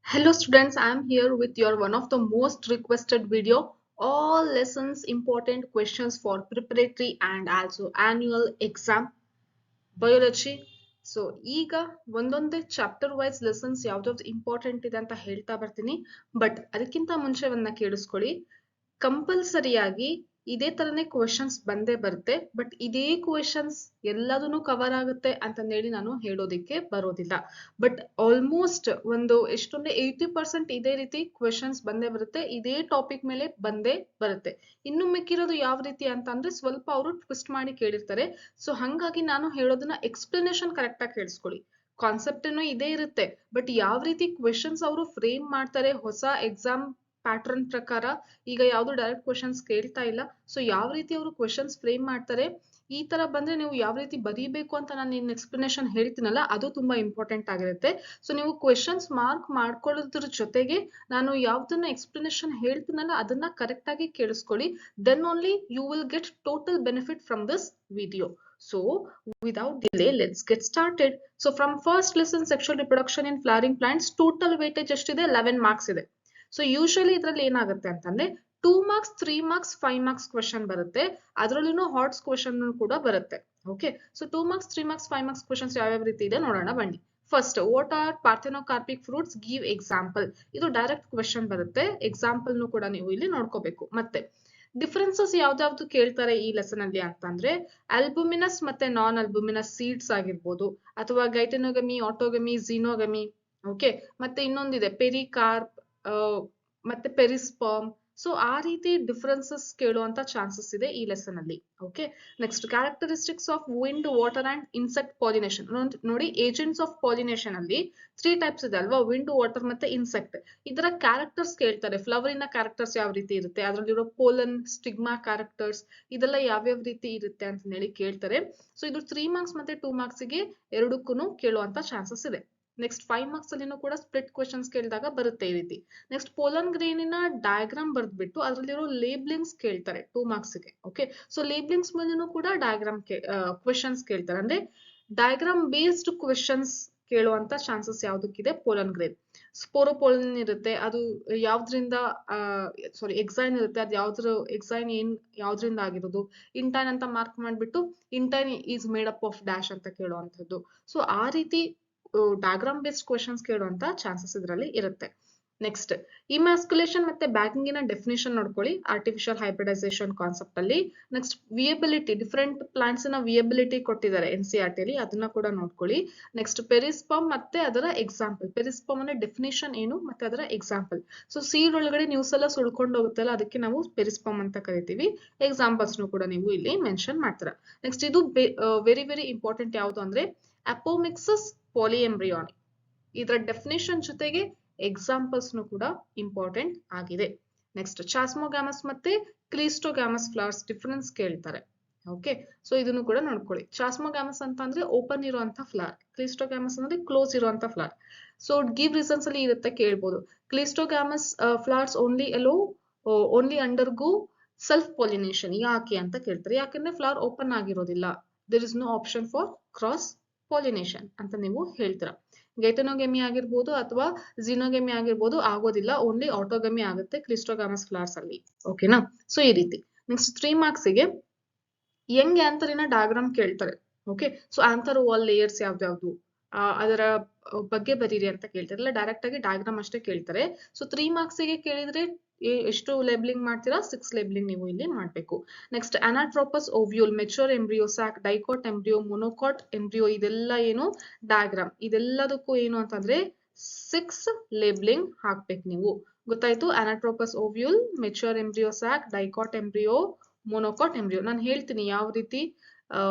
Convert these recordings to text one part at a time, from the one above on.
Hello students, I am here with your one of the most requested video, all lessons important questions for preparatory and also annual exam biology. So ಈಗ ಒಂದೊಂದೇ chapter wise lessons ಯಾವ್ದಾವ್ದು important ಇದೆ ಅಂತ ಹೇಳ್ತಾ ಬರ್ತೀನಿ. But ಅದಕ್ಕಿಂತ ಮುಂಚೆ ಒಂದನ್ನ ಕೇಳಿಸ್ಕೊಳ್ಳಿ. ಕಂಪಲ್ಸರಿಯಾಗಿ ಇದೇ ತರನೇ ಕ್ವೆಶನ್ಸ್ ಬಂದೇ ಬರುತ್ತೆ. ಬಟ್ ಇದೇ ಕ್ವೆಶನ್ಸ್ ಎಲ್ಲದನ್ನು ಕವರ್ ಆಗುತ್ತೆ ಅಂತಂದೇಳಿ ನಾನು ಹೇಳೋದಿಕ್ಕೆ ಬರೋದಿಲ್ಲ. ಬಟ್ ಆಲ್ಮೋಸ್ಟ್ ಒಂದು ಎಷ್ಟೊಂದು 80% ಇದೇ ರೀತಿ ಕ್ವೆಶನ್ಸ್ ಬಂದೇ ಬರುತ್ತೆ. ಇದೇ ಟಾಪಿಕ್ ಮೇಲೆ ಬಂದೇ ಬರುತ್ತೆ. ಇನ್ನು ಮಿಕ್ಕಿರೋದು ಯಾವ ರೀತಿ ಅಂತ ಅಂದ್ರೆ ಸ್ವಲ್ಪ ಅವರು ಟ್ವಿಸ್ಟ್ ಮಾಡಿ ಕೇಳಿರ್ತಾರೆ. ಸೊ ಹಂಗಾಗಿ ನಾನು ಹೇಳೋದನ್ನ ಎಕ್ಸ್ಪ್ಲನೇಷನ್ ಕರೆಕ್ಟ್ ಆಗಿ ಕೇಳಿಸ್ಕೊಳ್ಳಿ. ಕಾನ್ಸೆಪ್ಟ್ ಏನೋ ಇದೇ ಇರುತ್ತೆ. ಬಟ್ ಯಾವ ರೀತಿ ಕ್ವೆಶನ್ಸ್ ಅವರು ಫ್ರೇಮ್ ಮಾಡ್ತಾರೆ ಹೊಸ ಎಕ್ಸಾಮ್ ಪ್ಯಾಟರ್ನ್ ಪ್ರಕಾರ, ಈಗ ಯಾವ್ದು ಡೈರೆಕ್ಟ್ ಕ್ವೆಶನ್ಸ್ ಕೇಳ್ತಾ ಇಲ್ಲ. ಸೊ ಯಾವ ರೀತಿ ಅವರು ಕ್ವೆಶನ್ಸ್ ಫ್ರೇಮ್ ಮಾಡ್ತಾರೆ, ಈ ತರ ಬಂದ್ರೆ ನೀವು ಯಾವ ರೀತಿ ಬರೀಬೇಕು ಅಂತ ನಾನು ಇನ್ ಎಕ್ಸ್ಪ್ಲನೇಷನ್ ಹೇಳ್ತೀನಲ್ಲ, ಅದು ತುಂಬಾ ಇಂಪಾರ್ಟೆಂಟ್ ಆಗಿರುತ್ತೆ. ಸೊ ನೀವು ಕ್ವೆಶನ್ಸ್ ಮಾರ್ಕ್ ಮಾಡ್ಕೊಳ್ಳೋದ್ರ ಜೊತೆಗೆ ನಾನು ಯಾವ್ದನ್ನ ಎಕ್ಸ್ಪ್ಲನೇಷನ್ ಹೇಳ್ತೀನಲ್ಲ ಅದನ್ನ ಕರೆಕ್ಟ್ ಆಗಿ ಕೇಳಿಸ್ಕೊಳ್ಳಿ. Then only you will get total benefit from this video. So without delay, let's get started. So from first lesson, sexual reproduction in flowering plants, total weightage ಎಷ್ಟಿದೆ? 11 marks ಇದೆ. So usually ಇದ್ರಲ್ಲಿ ಏನಾಗುತ್ತೆ ಅಂತಂದ್ರೆ 2 marks 3 marks 5 marks question ಬರುತ್ತೆ. ಅದರಲ್ಲೂ ಹಾಟ್ಸ್ question ಕೂಡ ಬರುತ್ತೆ. Okay, so 2 marks 3 marks 5 marks questions ಯಾವ್ಯಾವ ರೀತಿ ಇದೆ ನೋಡೋಣ ಬನ್ನಿ. First, what are parthenocarpic fruits, give example. ಇದು ಡೈರೆಕ್ಟ್ ಕ್ವೆಶನ್ ಬರುತ್ತೆ. ಎಕ್ಸಾಂಪಲ್ ಕೂಡ ನೀವು ಇಲ್ಲಿ ನೋಡ್ಕೋಬೇಕು. ಮತ್ತೆ ಡಿಫರೆನ್ಸಸ್ ಯಾವ್ದಾವ್ದು ಕೇಳ್ತಾರೆ ಈ ಲೆಸನ್ ಅಲ್ಲಿ ಅಂತಂದ್ರೆ ಆಲ್ಬುಮಿನಸ್ ಮತ್ತೆ ನಾನ್ ಆಲ್ಬುಮಿನಸ್ ಸೀಡ್ಸ್ ಆಗಿರ್ಬೋದು, ಅಥವಾ ಗೈಟೆನೋಗಮಿ, ಆಟೋಗಮಿ, ಝೀನೋಗಮಿ. ಓಕೆ, ಮತ್ತೆ ಇನ್ನೊಂದಿದೆ ಪೆರಿಕಾರ್ಪ್ ಮತ್ತೆ ಪೆರಿಸ್ಪರ್ಮ್. ಸೊ ಆ ರೀತಿ ಡಿಫರೆನ್ಸಸ್ ಕೇಳುವಂತ ಚಾನ್ಸಸ್ ಇದೆ ಈ ಲೆಸನ್ ಅಲ್ಲಿ. Okay, next characteristics of wind, water and insect pollination. ನೋಡಿ, ಏಜೆಂಟ್ಸ್ ಆಫ್ ಪಾಲಿನೇಷನ್ ಅಲ್ಲಿ 3 ಟೈಪ್ಸ್ ಇದೆ ಅಲ್ವಾ, ವಿಂಡ್, ವಾಟರ್ ಮತ್ತೆ ಇನ್ಸೆಕ್ಟ್. ಇದರ ಕ್ಯಾರೆಕ್ಟರ್ಸ್ ಕೇಳ್ತಾರೆ. ಫ್ಲವರಿನ ಕ್ಯಾರೆಕ್ಟರ್ಸ್ ಯಾವ ರೀತಿ ಇರುತ್ತೆ, ಅದರಲ್ಲಿರೋ ಪೋಲನ್, ಸ್ಟಿಗ್ಮಾ ಕ್ಯಾರೆಕ್ಟರ್ಸ್, ಇದೆಲ್ಲ ಯಾವ್ಯಾವ ರೀತಿ ಇರುತ್ತೆ ಅಂತ ಹೇಳಿ ಕೇಳ್ತಾರೆ. ಸೊ ಇದು 3 marks ಮತ್ತೆ 2 marks ಗೆ ಎರಡಕ್ಕೂ ಕೇಳುವಂತ ಚಾನ್ಸಸ್ ಇದೆ. ನೆಕ್ಸ್ಟ್ 5 marks ಅಲ್ಲಿನೂ ಕೂಡ ಸ್ಪ್ಲಿಟ್ ಕ್ವೆಶನ್ಸ್ ಕೇಳಿದಾಗ ಬರುತ್ತೆ ಈ ರೀತಿ. ನೆಕ್ಸ್ಟ್ ಪೋಲನ್ ಗ್ರೇನಿನ ಡಯಾಗ್ರಾಮ್ ಬರ್ದ್ಬಿಟ್ಟು ಅದರಲ್ಲಿರೋ ಲೇಬ್ಲಿಂಗ್ಸ್ ಕೇಳ್ತಾರೆ 2 marks ಗೆ. ಓಕೆ, ಸೊ ಲೇಬ್ಲಿಂಗ್ಸ್ ಮೇಲೂ ಕೂಡ ಡಯಾಗ್ರಾಮ್ ಕ್ವೆಶನ್ಸ್ ಕೇಳ್ತಾರೆ. ಅಂದ್ರೆ ಡಯಾಗ್ರಾಮ್ ಬೇಸ್ಡ್ ಕ್ವೆಶನ್ಸ್ ಕೇಳುವಂತ ಚಾನ್ಸಸ್ ಯಾವ್ದಕ್ಕಿದೆ? Pollen grain. ಸ್ಪೋರೋಪೋಲನ್ ಇರುತ್ತೆ, ಅದು ಯಾವ್ದ್ರಿಂದ ಎಕ್ಸೈನ್ ಇರುತ್ತೆ, ಅದು ಎಕ್ಸೈನ್ ಯಾವ್ದ್ರಿಂದ ಆಗಿರೋದು. ಇಂಟೈನ್ ಅಂತ ಮಾರ್ಕ್ ಮಾಡ್ಬಿಟ್ಟು intine is made up of dash ಅಂತ ಕೇಳುವಂಥದ್ದು. ಸೊ ಆ ರೀತಿ ಡಯಾಗ್ರಾಮ್ ಬೇಸ್ಡ್ ಕ್ವೆಶನ್ಸ್ ಕೇಳುವಂತ ಚಾನ್ಸಸ್ ಇದರಲ್ಲಿ ಇರುತ್ತೆ. ನೆಕ್ಸ್ಟ್, ಇಮ್ಯಾಸ್ಕುಲೇಷನ್ ಮತ್ತೆ ಬ್ಯಾಗಿಂಗಿನ ಡೆಫಿನೇಷನ್ ನೋಡ್ಕೊಳ್ಳಿ ಆರ್ಟಿಫಿಷಿಯಲ್ ಹೈಬ್ರಿಡೈಸೇಷನ್ ಕಾನ್ಸೆಪ್ಟ್ ಅಲ್ಲಿ. ನೆಕ್ಸ್ಟ್ ವಿಯಬಿಲಿಟಿ, ಡಿಫರೆಂಟ್ ಪ್ಲಾಂಟ್ಸ್ ನ ವಿಯಬಿಲಿಟಿ ಕೊಟ್ಟಿದ್ದಾರೆ NCERT ಅಲ್ಲಿ, ಅದನ್ನ ಕೂಡ ನೋಡ್ಕೊಳ್ಳಿ. ನೆಕ್ಸ್ಟ್ ಪೆರಿಸ್ಪರ್ಮ್ ಮತ್ತೆ ಅದರ ಎಕ್ಸಾಂಪಲ್. ಪೆರಿಸ್ಪರ್ಮ್ ಅಂದ್ರೆ ಡೆಫಿನೇಷನ್ ಏನು ಮತ್ತೆ ಅದರ ಎಕ್ಸಾಂಪಲ್. ಸೊ ಸೀಡ್ ಒಳಗಡೆ ನ್ಯೂಸ್ ಎಲ್ಲ ಸುಳ್ಕೊಂಡು ಹೋಗುತ್ತಲ್ಲ, ಅದಕ್ಕೆ ನಾವು ಪೆರಿಸ್ಪರ್ಮ್ ಅಂತ ಕರಿತೀವಿ. ಎಕ್ಸಾಂಪಲ್ಸ್ ಕೂಡ ನೀವು ಇಲ್ಲಿ ಮೆನ್ಷನ್ ಮಾಡ್ತೀರಾ. ನೆಕ್ಸ್ಟ್ ಇದು ವೆರಿ ವೆರಿ ಇಂಪಾರ್ಟೆಂಟ್ ಯಾವುದು ಅಂದ್ರೆ ಅಪೋಮಿಕ್ಸಸ್ ಪಾಲಿಎಂಬ್ರಿಯಾನಿ. ಇದರ ಡೆಫಿನೇಷನ್ ಜೊತೆಗೆ ಎಕ್ಸಾಂಪಲ್ಸ್ ಕೂಡ ಇಂಪಾರ್ಟೆಂಟ್ ಆಗಿದೆ. ನೆಕ್ಸ್ಟ್ ಚಾಸ್ಮೋಗ್ಯಾಮಸ್ ಮತ್ತೆ ಕ್ಲಿಸ್ಟೋಗ್ಯಾಮಸ್ ಫ್ಲವರ್ಸ್ ಡಿಫರೆನ್ಸ್ ಕೇಳ್ತಾರೆ. ಓಕೆ, ಸೊ ಇದನ್ನು ಕೂಡ ನೋಡ್ಕೊಳ್ಳಿ. ಚಾಸ್ಮೋಗ್ಯಾಮಸ್ ಅಂತ ಅಂದ್ರೆ ಓಪನ್ ಇರುವಂತ ಫ್ಲವರ್, ಕ್ಲಿಸ್ಟೋಗ್ಯಾಮಸ್ ಅಂದ್ರೆ ಕ್ಲೋಸ್ ಇರುವಂತ ಫ್ಲವರ್. ಸೊ ಗಿವ್ ರೀಸನ್ಸ್ ಅಲ್ಲಿ ಇರುತ್ತೆ, ಕೇಳ್ಬೋದು. Cleistogamous flowers only undergo self pollination. ಯಾಕೆ ಅಂತ ಕೇಳ್ತಾರೆ. ಯಾಕಂದ್ರೆ ಫ್ಲವರ್ ಓಪನ್ ಆಗಿರೋದಿಲ್ಲ. There is no option for cross pollination ಅಂತ ನೀವು ಹೇಳ್ತೀರಾ. ಗೈಟನೋಗೆಮಿ ಆಗಿರ್ಬೋದು ಅಥವಾ ಝಿನೋಗೆಮಿ ಆಗಿರ್ಬೋದು, ಆಗೋದಿಲ್ಲ. ಓನ್ಲಿ ಆಟೋಗಮಿ ಆಗುತ್ತೆ ಕ್ಲಿಸ್ಟೋಗಾಮಸ್ ಫ್ಲವರ್ಸ್ ಅಲ್ಲಿ. ಓಕೆನಾ? ಸೊ ಈ ರೀತಿ. ನೆಕ್ಸ್ಟ್ 3 marks ಗೆ ಯಂಗ್ ಆಂಥರಿನ ಡಯಾಗ್ರಾಮ್ ಕೇಳ್ತಾರೆ. Okay, so anther wall layers ಯಾವ್ದಾವ್ದು, ಅದರ ಬಗ್ಗೆ ಬರೀರಿ ಅಂತ ಕೇಳ್ತಾರೆ. ಇಲ್ಲ ಡೈರೆಕ್ಟ್ ಆಗಿ ಡಯಾಗ್ರಾಮ್ ಅಷ್ಟೇ ಕೇಳ್ತಾರೆ. ಸೊ 3 marks ಗೆ ಕೇಳಿದ್ರೆ ಎಷ್ಟು ಲೇಬ್ಲಿಂಗ್ ಮಾಡ್ತೀರಾ? 6 ಲೇಬ್ಲಿಂಗ್ ನೀವು ಇಲ್ಲಿ ಮಾಡ್ಬೇಕು. Next ಅನಾಟ್ರೋಪಸ್ ovule, mature embryo, sack, dicot embryo, monocot embryo, ಇದೆಲ್ಲ ಏನು ಡಯಾಗ್ರಾಮ್. ಇದೆಲ್ಲದಕ್ಕೂ ಏನು ಅಂತಂದ್ರೆ 6 ಲೇಬ್ಲಿಂಗ್ ಹಾಕ್ಬೇಕು ನೀವು. ಗೊತ್ತಾಯ್ತು? ಅನಾಟ್ರೋಪಸ್ ovule, mature embryo, sack, dicot embryo, monocot embryo. ನಾನು ಹೇಳ್ತೀನಿ ಯಾವ ರೀತಿ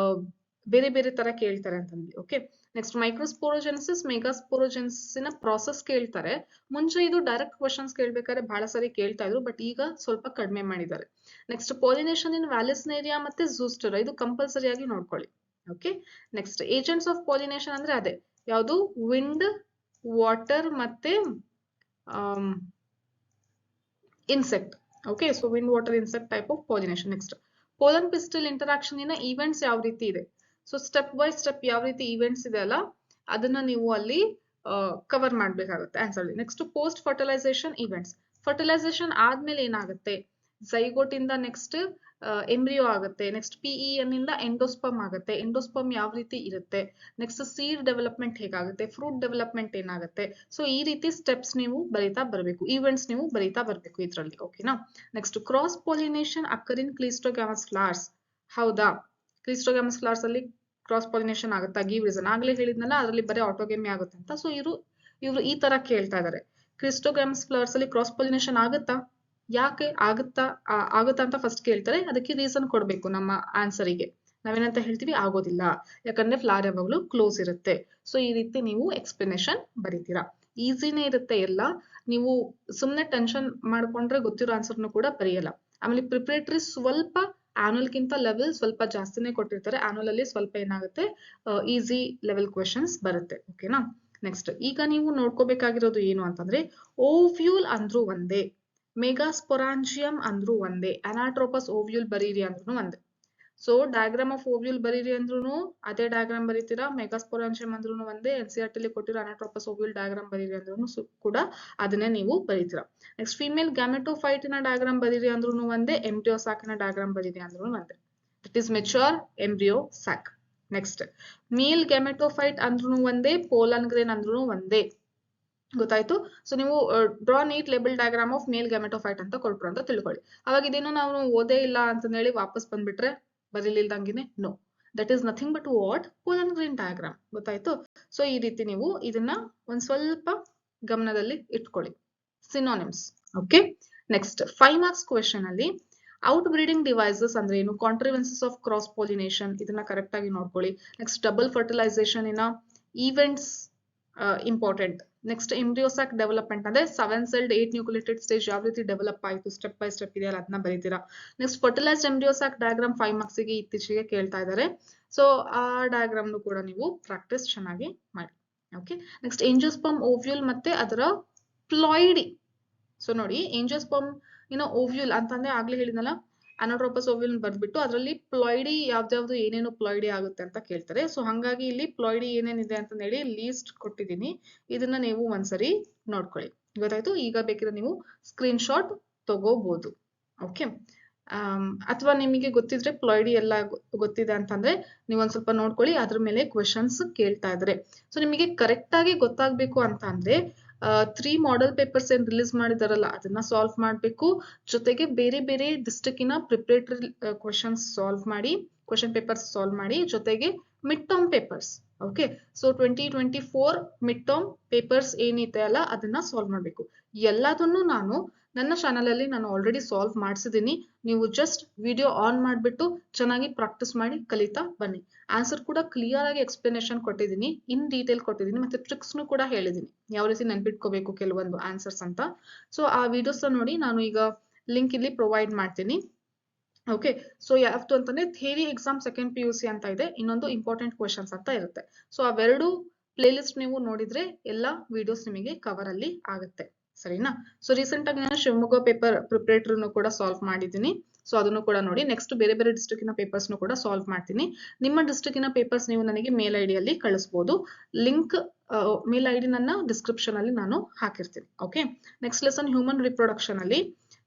ಬೇರೆ ಬೇರೆ ತರ ಕೇಳ್ತಾರೆ ಅಂತಂದು. ಓಕೆ, ನೆಕ್ಸ್ಟ್ ಮೈಕ್ರೋಸ್ಪೋರೋಜೆನ್ಸಿಸ್, ಮೆಗಾಸ್ಪೋರೋಜೆನ್ಸಿನ ಪ್ರಾಸೆಸ್ ಕೇಳ್ತಾರೆ. ಮುಂಚೆ ಇದು ಡೈರೆಕ್ಟ್ ಕ್ವಶನ್ಸ್ ಕೇಳ್ಬೇಕಾದ್ರೆ ಬಹಳ ಸರಿ ಕೇಳ್ತಾ ಇದ್ರು, ಬಟ್ ಈಗ ಸ್ವಲ್ಪ ಕಡಿಮೆ ಮಾಡಿದ್ದಾರೆ. ನೆಕ್ಸ್ಟ್ ಪಾಲಿನೇಷನ್ ಇನ್ ವ್ಯಾಲಿಸ್ನೇರಿಯಾ ಮತ್ತೆ ಝೂಸ್ಟೆರಾ, ಇದು ಕಂಪಲ್ಸರಿ ಆಗಿ ನೋಡ್ಕೊಳ್ಳಿ. Okay, next agents of pollination ಅಂದ್ರೆ ಅದೇ ಯಾವುದು, ವಿಂಡ್, ವಾಟರ್ ಮತ್ತೆ insect. Okay, so wind, water, insect type of pollination. Next pollen pistol interaction ಇನ ಈವೆಂಟ್ಸ್ ಯಾವ ರೀತಿ ಇದೆ. ಸೊ ಸ್ಟೆಪ್ ಬೈ ಸ್ಟೆಪ್ ಯಾವ ರೀತಿ ಈವೆಂಟ್ಸ್ ಇದೆ ಅಲ್ಲ, ಅದನ್ನ ನೀವು ಅಲ್ಲಿ ಕವರ್ ಮಾಡ್ಬೇಕಾಗುತ್ತೆ answer. Next post fertilisation events. Fertilisation ಆದ್ಮೇಲೆ ಏನಾಗುತ್ತೆ, ಝೈಗೋಟ್ ಇಂದ ನೆಕ್ಸ್ಟ್ ಎಂಬ್ರಿಯೋ ಆಗುತ್ತೆ, ನೆಕ್ಸ್ಟ್ PEM ಇಂದ ಎಂಡೋಸ್ಪಮ್ ಆಗುತ್ತೆ. ಎಂಡೋಸ್ಪಮ್ ಯಾವ ರೀತಿ ಇರುತ್ತೆ, ನೆಕ್ಸ್ಟ್ ಸೀಡ್ ಡೆವಲಪ್ಮೆಂಟ್ ಹೇಗಾಗುತ್ತೆ, ಫ್ರೂಟ್ ಡೆವಲಪ್ಮೆಂಟ್ ಏನಾಗುತ್ತೆ. ಸೊ ಈ ರೀತಿ ಸ್ಟೆಪ್ಸ್ ನೀವು ಬರೀತಾ ಬರಬೇಕು, ಈವೆಂಟ್ಸ್ ನೀವು ಬರೀತಾ ಬರಬೇಕು ಇದರಲ್ಲಿ. ಓಕೆನಾ. ನೆಕ್ಸ್ಟ್ ಕ್ರಾಸ್ ಪಾಲಿನೇಷನ್ ಅಕ್ಕರ್ ಇನ್ ಕ್ಲೀಸ್ಟೋಗ್ಯಾಮಸ್ ಫ್ಲವರ್ಸ್. ಹೌದಾ, ಕ್ಲೀಸ್ಟೋಗ್ಯಾಮಸ್ ಫ್ಲವರ್ಸ್ ಅಲ್ಲಿ ಕ್ರಾಸ್ ಪಾಲಿನೇಷನ್ ಆಗುತ್ತಾ? Give reason. ಆಗ್ಲೇ ಹೇಳಿದ್ನಲ್ಲ ಅದರಲ್ಲಿ ಬರೀ ಆಟೋಗೆಮಿ ಆಗುತ್ತೆ ಅಂತ. ಸೊ ಇವರು ಈ ತರ ಕೇಳ್ತಾ ಇದಾರೆ, ಕ್ರಿಸ್ಟೋಗ್ಯಾಮಸ್ ಫ್ಲವರ್ಸ್ ಅಲ್ಲಿ ಕ್ರಾಸ್ ಪಾಲಿನೇಷನ್ ಆಗುತ್ತಾ, ಯಾಕೆ ಆಗುತ್ತಾ ಅಂತ ಫಸ್ಟ್ ಕೇಳ್ತಾರೆ. ಅದಕ್ಕೆ ರೀಸನ್ ಕೊಡ್ಬೇಕು ನಮ್ಮ ಆನ್ಸರಿಗೆ. ನಾವೇನಂತ ಹೇಳ್ತೀವಿ, ಆಗೋದಿಲ್ಲ, ಯಾಕಂದ್ರೆ ಫ್ಲವರ್ ಯಾವಾಗಲೂ ಕ್ಲೋಸ್ ಇರುತ್ತೆ. ಸೊ ಈ ರೀತಿ ನೀವು ಎಕ್ಸ್ಪ್ಲನೇಷನ್ ಬರೀತೀರಾ. ಈಸಿನೇ ಇರುತ್ತೆ ಎಲ್ಲ. ನೀವು ಸುಮ್ನೆ ಟೆನ್ಷನ್ ಮಾಡ್ಕೊಂಡ್ರೆ ಗೊತ್ತಿರೋ ಆನ್ಸರ್ನು ಕೂಡ ಬರೆಯಲ್ಲ. ಆಮೇಲೆ ಪ್ರಿಪರೇಟರಿ ಸ್ವಲ್ಪ ಆನ್ಯುವಲ್ ಗಿಂತ ಲೆವೆಲ್ ಸ್ವಲ್ಪ ಜಾಸ್ತಿನೇ ಕೊಟ್ಟಿರ್ತಾರೆ. ಆನ್ಯುವಲ್ ಅಲ್ಲಿ ಸ್ವಲ್ಪ ಏನಾಗುತ್ತೆ, ಈಸಿ ಲೆವೆಲ್ ಕ್ವೆಶನ್ಸ್ ಬರುತ್ತೆ. ಓಕೆನಾ. ನೆಕ್ಸ್ಟ್ ಈಗ ನೀವು ನೋಡ್ಕೋಬೇಕಾಗಿರೋದು ಏನು ಅಂತಂದ್ರೆ, ಓವ್ಯೂಲ್ ಅಂದ್ರೂ ಒಂದೇ, ಮೆಗಾಸ್ಪೊರಾಂಜಿಯಂ ಅಂದ್ರೂ ಒಂದೇ, ಅನಾಟ್ರೋಪಸ್ ಓವ್ಯೂಲ್ ಬರೀರಿ ಅಂದ್ರೂ ಒಂದೇ. ಸೊ ಡಯಾಗ್ರಾಮ್ ಆಫ್ ಓವ್ಯೂಲ್ ಬರೀರಿ ಅಂದ್ರೂ ಅದೇ ಡಯಾಗ್ರಾಮ್ ಬರೀತೀರಾ, ಮೆಗಾಸ್ಪೊರಾಂಜಿಯಂ ಅಂದ್ರೂ ಒಂದೇ, NCERT ಅಲ್ಲಿ ಕೊಟ್ಟಿರೋ ಅನಾಟ್ರೋಪಸ್ ಓವ್ಯೂಲ್ ಡಯಾಗ್ರಾಮ್ ಬರೀರಿ ಅಂದ್ರೂ ಕೂಡ ಅದನ್ನೇ ನೀವು ಬರೀತೀರಾ. ನೆಕ್ಸ್ಟ್ ಫೀಮೇಲ್ ಗ್ಯಾಮೆಟೋಫೈಟ್ ನ ಡಯಾಗ್ರಾಮ್ ಬರೀರಿ ಅಂದ್ರೂ ಒಂದೇ, ಎಂಬ್ರಿಯೋ ಸಾಕ್ ನ ಡಯಾಗ್ರಾಮ್ ಬರೀರಿ ಅಂದ್ರೂ ಒಂದೇ. It is mature embryo sac. Next male gametophyte ಅಂದ್ರೂ ಒಂದೇ, ಪೋಲನ್ ಗ್ರೇನ್ ಅಂದ್ರೂ ಒಂದೇ. ಗೊತ್ತಾಯ್ತು. ಸೊ ನೀವು draw neat label diagram of male gametophyte ಅಂತ ಕೊಟ್ರು ಅಂತ ತಿಳ್ಕೊಳ್ಳಿ. ಅವಾಗ ಇದೇನು ನಾವು ಓದೇ ಇಲ್ಲ ಅಂತ ಹೇಳಿ ವಾಪಸ್ ಬಂದ್ಬಿಟ್ರೆ ಬರೀಲಿಲ್ದಂಗಿನೇ, no, that is nothing but what pollen grain diagram. ಗೊತ್ತಾಯ್ತು. ಸೊ ಈ ರೀತಿ ನೀವು ಇದನ್ನ ಒಂದ್ ಸ್ವಲ್ಪ ಗಮನದಲ್ಲಿ ಇಟ್ಕೊಳ್ಳಿ. Synonyms. Okay. Next 5 marks question ಅಲ್ಲಿ ಔಟ್ ಬ್ರೀಡಿಂಗ್ ಡಿವೈಸಸ್ ಅಂದ್ರೆ ಏನು, ಕಾಂಟ್ರಿವೆನ್ಸಸ್ ಆಫ್ ಕ್ರಾಸ್ ಪಾಲಿನೇಷನ್, ಇದನ್ನ ಕರೆಕ್ಟ್ ಆಗಿ ನೋಡ್ಕೊಳ್ಳಿ. ನೆಕ್ಸ್ಟ್ ಡಬಲ್ ಫರ್ಟಿಲೈಸೇಷನ್ ಇನ events important. Next embryo sac development ಅಂದ್ರೆ 7 ಸೆಲ್ಡ್ 8 ನ್ಯೂಕ್ಲಿಯೇಟೆಡ್ ಸ್ಟೇಜ್ ಯಾವ ರೀತಿ ಡೆವಲಪ್ ಆಯಿತು, ಸ್ಟೆಪ್ ಬೈ ಸ್ಟೆಪ್ ಇದೆಯಲ್ಲ ಅದನ್ನ ಬರೀತೀರಾ. ನೆಕ್ಸ್ಟ್ ಫರ್ಟಿಲೈಸ್ಡ್ ಎಂಬ್ರಿಯೋಸಾಕ್ ಡಯಾಗ್ರಾಮ್ 5 ಮಾರ್ಕ್ಸ್ ಗೆ ಇತ್ತೀಚೆಗೆ ಕೇಳ್ತಾ ಇದ್ದಾರೆ. ಸೊ ಆ ಡಯಾಗ್ರಾಮ್ ಕೂಡ ನೀವು ಪ್ರಾಕ್ಟೀಸ್ ಚೆನ್ನಾಗಿ ಮಾಡಿ. ಓಕೆ. ನೆಕ್ಸ್ಟ್ ಎಂಜಿಯೋಸ್ಪರ್ಮ್ ಓವ್ಯೂಲ್ ಮತ್ತೆ ಅದರ ಪ್ಲಾಯ್ಡಿ. ಸೊ ನೋಡಿ, ಎಂಜಿಯೋಸ್ಪರ್ಮ್ ಓವ್ಯೂಲ್ ಅಂತಂದ್ರೆ ಆಗ್ಲೇ ಹೇಳಿದ್ನಲ್ಲ, ಅನಾಟ್ರೋಪಸ್ ಓವ್ಯೂಲ್ ಬರ್ದ್ಬಿಟ್ಟು ಅದರಲ್ಲಿ ಪ್ಲಾಯ್ಡಿ ಯಾವ್ದಾವ್ದು ಏನೇನು ಪ್ಲಾಯ್ಡಿ ಆಗುತ್ತೆ ಅಂತ ಕೇಳ್ತಾರೆ. ಸೊ ಹಂಗಾಗಿ ಇಲ್ಲಿ ಪ್ಲಾಯ್ಡಿ ಏನೇನಿದೆ ಅಂತ ಹೇಳಿ ಲೀಸ್ಟ್ ಕೊಟ್ಟಿದ್ದೀನಿ. ಇದನ್ನ ನೀವು ಒಂದ್ಸರಿ ನೋಡ್ಕೊಳ್ಳಿ. ಗೊತ್ತಾಯ್ತು. ಈಗ ಬೇಕಿದ್ರೆ ನೀವು ಸ್ಕ್ರೀನ್ ಶಾಟ್ ತಗೋಬಹುದು. ಓಕೆ. ಅಥವಾ ನಿಮಗೆ ಗೊತ್ತಿದ್ರೆ ಪ್ಲಾಯ್ಡಿ ಎಲ್ಲ ಗೊತ್ತಿದೆ ಅಂತಂದ್ರೆ ನೀವು ಒಂದ್ ಸ್ವಲ್ಪ ನೋಡ್ಕೊಳ್ಳಿ, ಅದ್ರ ಮೇಲೆ ಕ್ವೆಶನ್ಸ್ ಕೇಳ್ತಾ ಇದ್ದಾರೆ. ಸೊ ನಿಮಗೆ ಕರೆಕ್ಟ್ ಆಗಿ ಗೊತ್ತಾಗ್ಬೇಕು ಅಂತ ಅಂದ್ರೆ 3 ಮಾಡೆಲ್ ಪೇಪರ್ಸ್ ಏನ್ ರಿಲೀಸ್ ಮಾಡಿದಾರಲ್ಲ ಅದನ್ನ ಸಾಲ್ವ್ ಮಾಡ್ಬೇಕು. ಜೊತೆಗೆ ಬೇರೆ ಬೇರೆ ಡಿಸ್ಟ್ರಿಕ್ಟಿನ ಪ್ರಿಪರೇಟರಿ ಕ್ವೆಶನ್ಸ್ ಸಾಲ್ವ್ ಮಾಡಿ, ಕ್ವೆಶನ್ ಪೇಪರ್ಸ್ ಸಾಲ್ವ್ ಮಾಡಿ, ಜೊತೆಗೆ mid term papers. Okay. So 2024 mid term papers ಏನಿದೆ ಅಲ್ಲ ಅದನ್ನ ಸಾಲ್ವ್ ಮಾಡ್ಬೇಕು. ಎಲ್ಲದನ್ನು ನಾನು ನನ್ನ ಚಾನಲ್ ಅಲ್ಲಿ ನಾನು ಆಲ್ರೆಡಿ ಸಾಲ್ವ್ ಮಾಡಿಸಿದೀನಿ. ನೀವು ಜಸ್ಟ್ ವಿಡಿಯೋ ಆನ್ ಮಾಡ್ಬಿಟ್ಟು ಚೆನ್ನಾಗಿ ಪ್ರಾಕ್ಟೀಸ್ ಮಾಡಿ ಕಲಿತಾ ಬನ್ನಿ. ಆನ್ಸರ್ ಕೂಡ ಕ್ಲಿಯರ್ ಆಗಿ ಎಕ್ಸ್ಪ್ಲನೇಷನ್ ಕೊಟ್ಟಿದ್ದೀನಿ, ಇನ್ ಡೀಟೇಲ್ ಕೊಟ್ಟಿದ್ದೀನಿ, ಮತ್ತೆ ಟ್ರಿಕ್ಸ್ ಕೂಡ ಹೇಳಿದ್ದೀನಿ ಯಾವ ರೀತಿ ನೆನ್ಪಿಟ್ಕೋಬೇಕು ಕೆಲವೊಂದು ಆನ್ಸರ್ಸ್ ಅಂತ. ಸೊ ಆ ವಿಡಿಯೋಸ್ ನೋಡಿ, ನಾನು ಈಗ ಲಿಂಕ್ ಇಲ್ಲಿ ಪ್ರೊವೈಡ್ ಮಾಡ್ತೀನಿ. ಓಕೆ. ಸೊ ಯಾವ್ದು ಅಂತಂದ್ರೆ ಥಿಯರಿ ಎಕ್ಸಾಮ್ ಸೆಕೆಂಡ್ PUC ಅಂತ ಇದೆ, ಇನ್ನೊಂದು ಇಂಪಾರ್ಟೆಂಟ್ ಕ್ವೆಶನ್ಸ್ ಅಂತ ಇರುತ್ತೆ. ಸೊ ಅವೆರಡು ಪ್ಲೇ ಲಿಸ್ಟ್ ನೀವು ನೋಡಿದ್ರೆ ಎಲ್ಲ ವಿಡಿಯೋಸ್ ನಿಮಗೆ ಕವರ್ ಅಲ್ಲಿ ಆಗುತ್ತೆ. ಸರಿನಾ. ಸೊ ರೀಸೆಂಟ್ ಆಗಿ ನಾನು ಶಿವಮೊಗ್ಗ ಪೇಪರ್ ಪ್ರಿಪರೇಟರ್ನು ಕೂಡ ಸಾಲ್ವ್ ಮಾಡಿದ್ದೀನಿ. ಸೊ ಅದನ್ನು ಕೂಡ ನೋಡಿ. ನೆಕ್ಸ್ಟ್ ಬೇರೆ ಬೇರೆ ಡಿಸ್ಟ್ರಿಕ್ಟಿನ ಪೇಪರ್ಸ್ ಕೂಡ ಸಾಲ್ವ್ ಮಾಡ್ತೀನಿ. ನಿಮ್ಮ ಡಿಸ್ಟ್ರಿಕ್ಟಿನ ಪೇಪರ್ಸ್ ನೀವು ನನಗೆ ಮೇಲ್ ID ಅಲ್ಲಿ ಕಳಿಸಬಹುದು. ಲಿಂಕ್ ಮೇಲ್ ID ನನ್ನ ಡಿಸ್ಕ್ರಿಪ್ಷನ್ ಅಲ್ಲಿ ನಾನು ಹಾಕಿರ್ತೀನಿ. Okay. Next lesson human reproduction ಅಲ್ಲಿ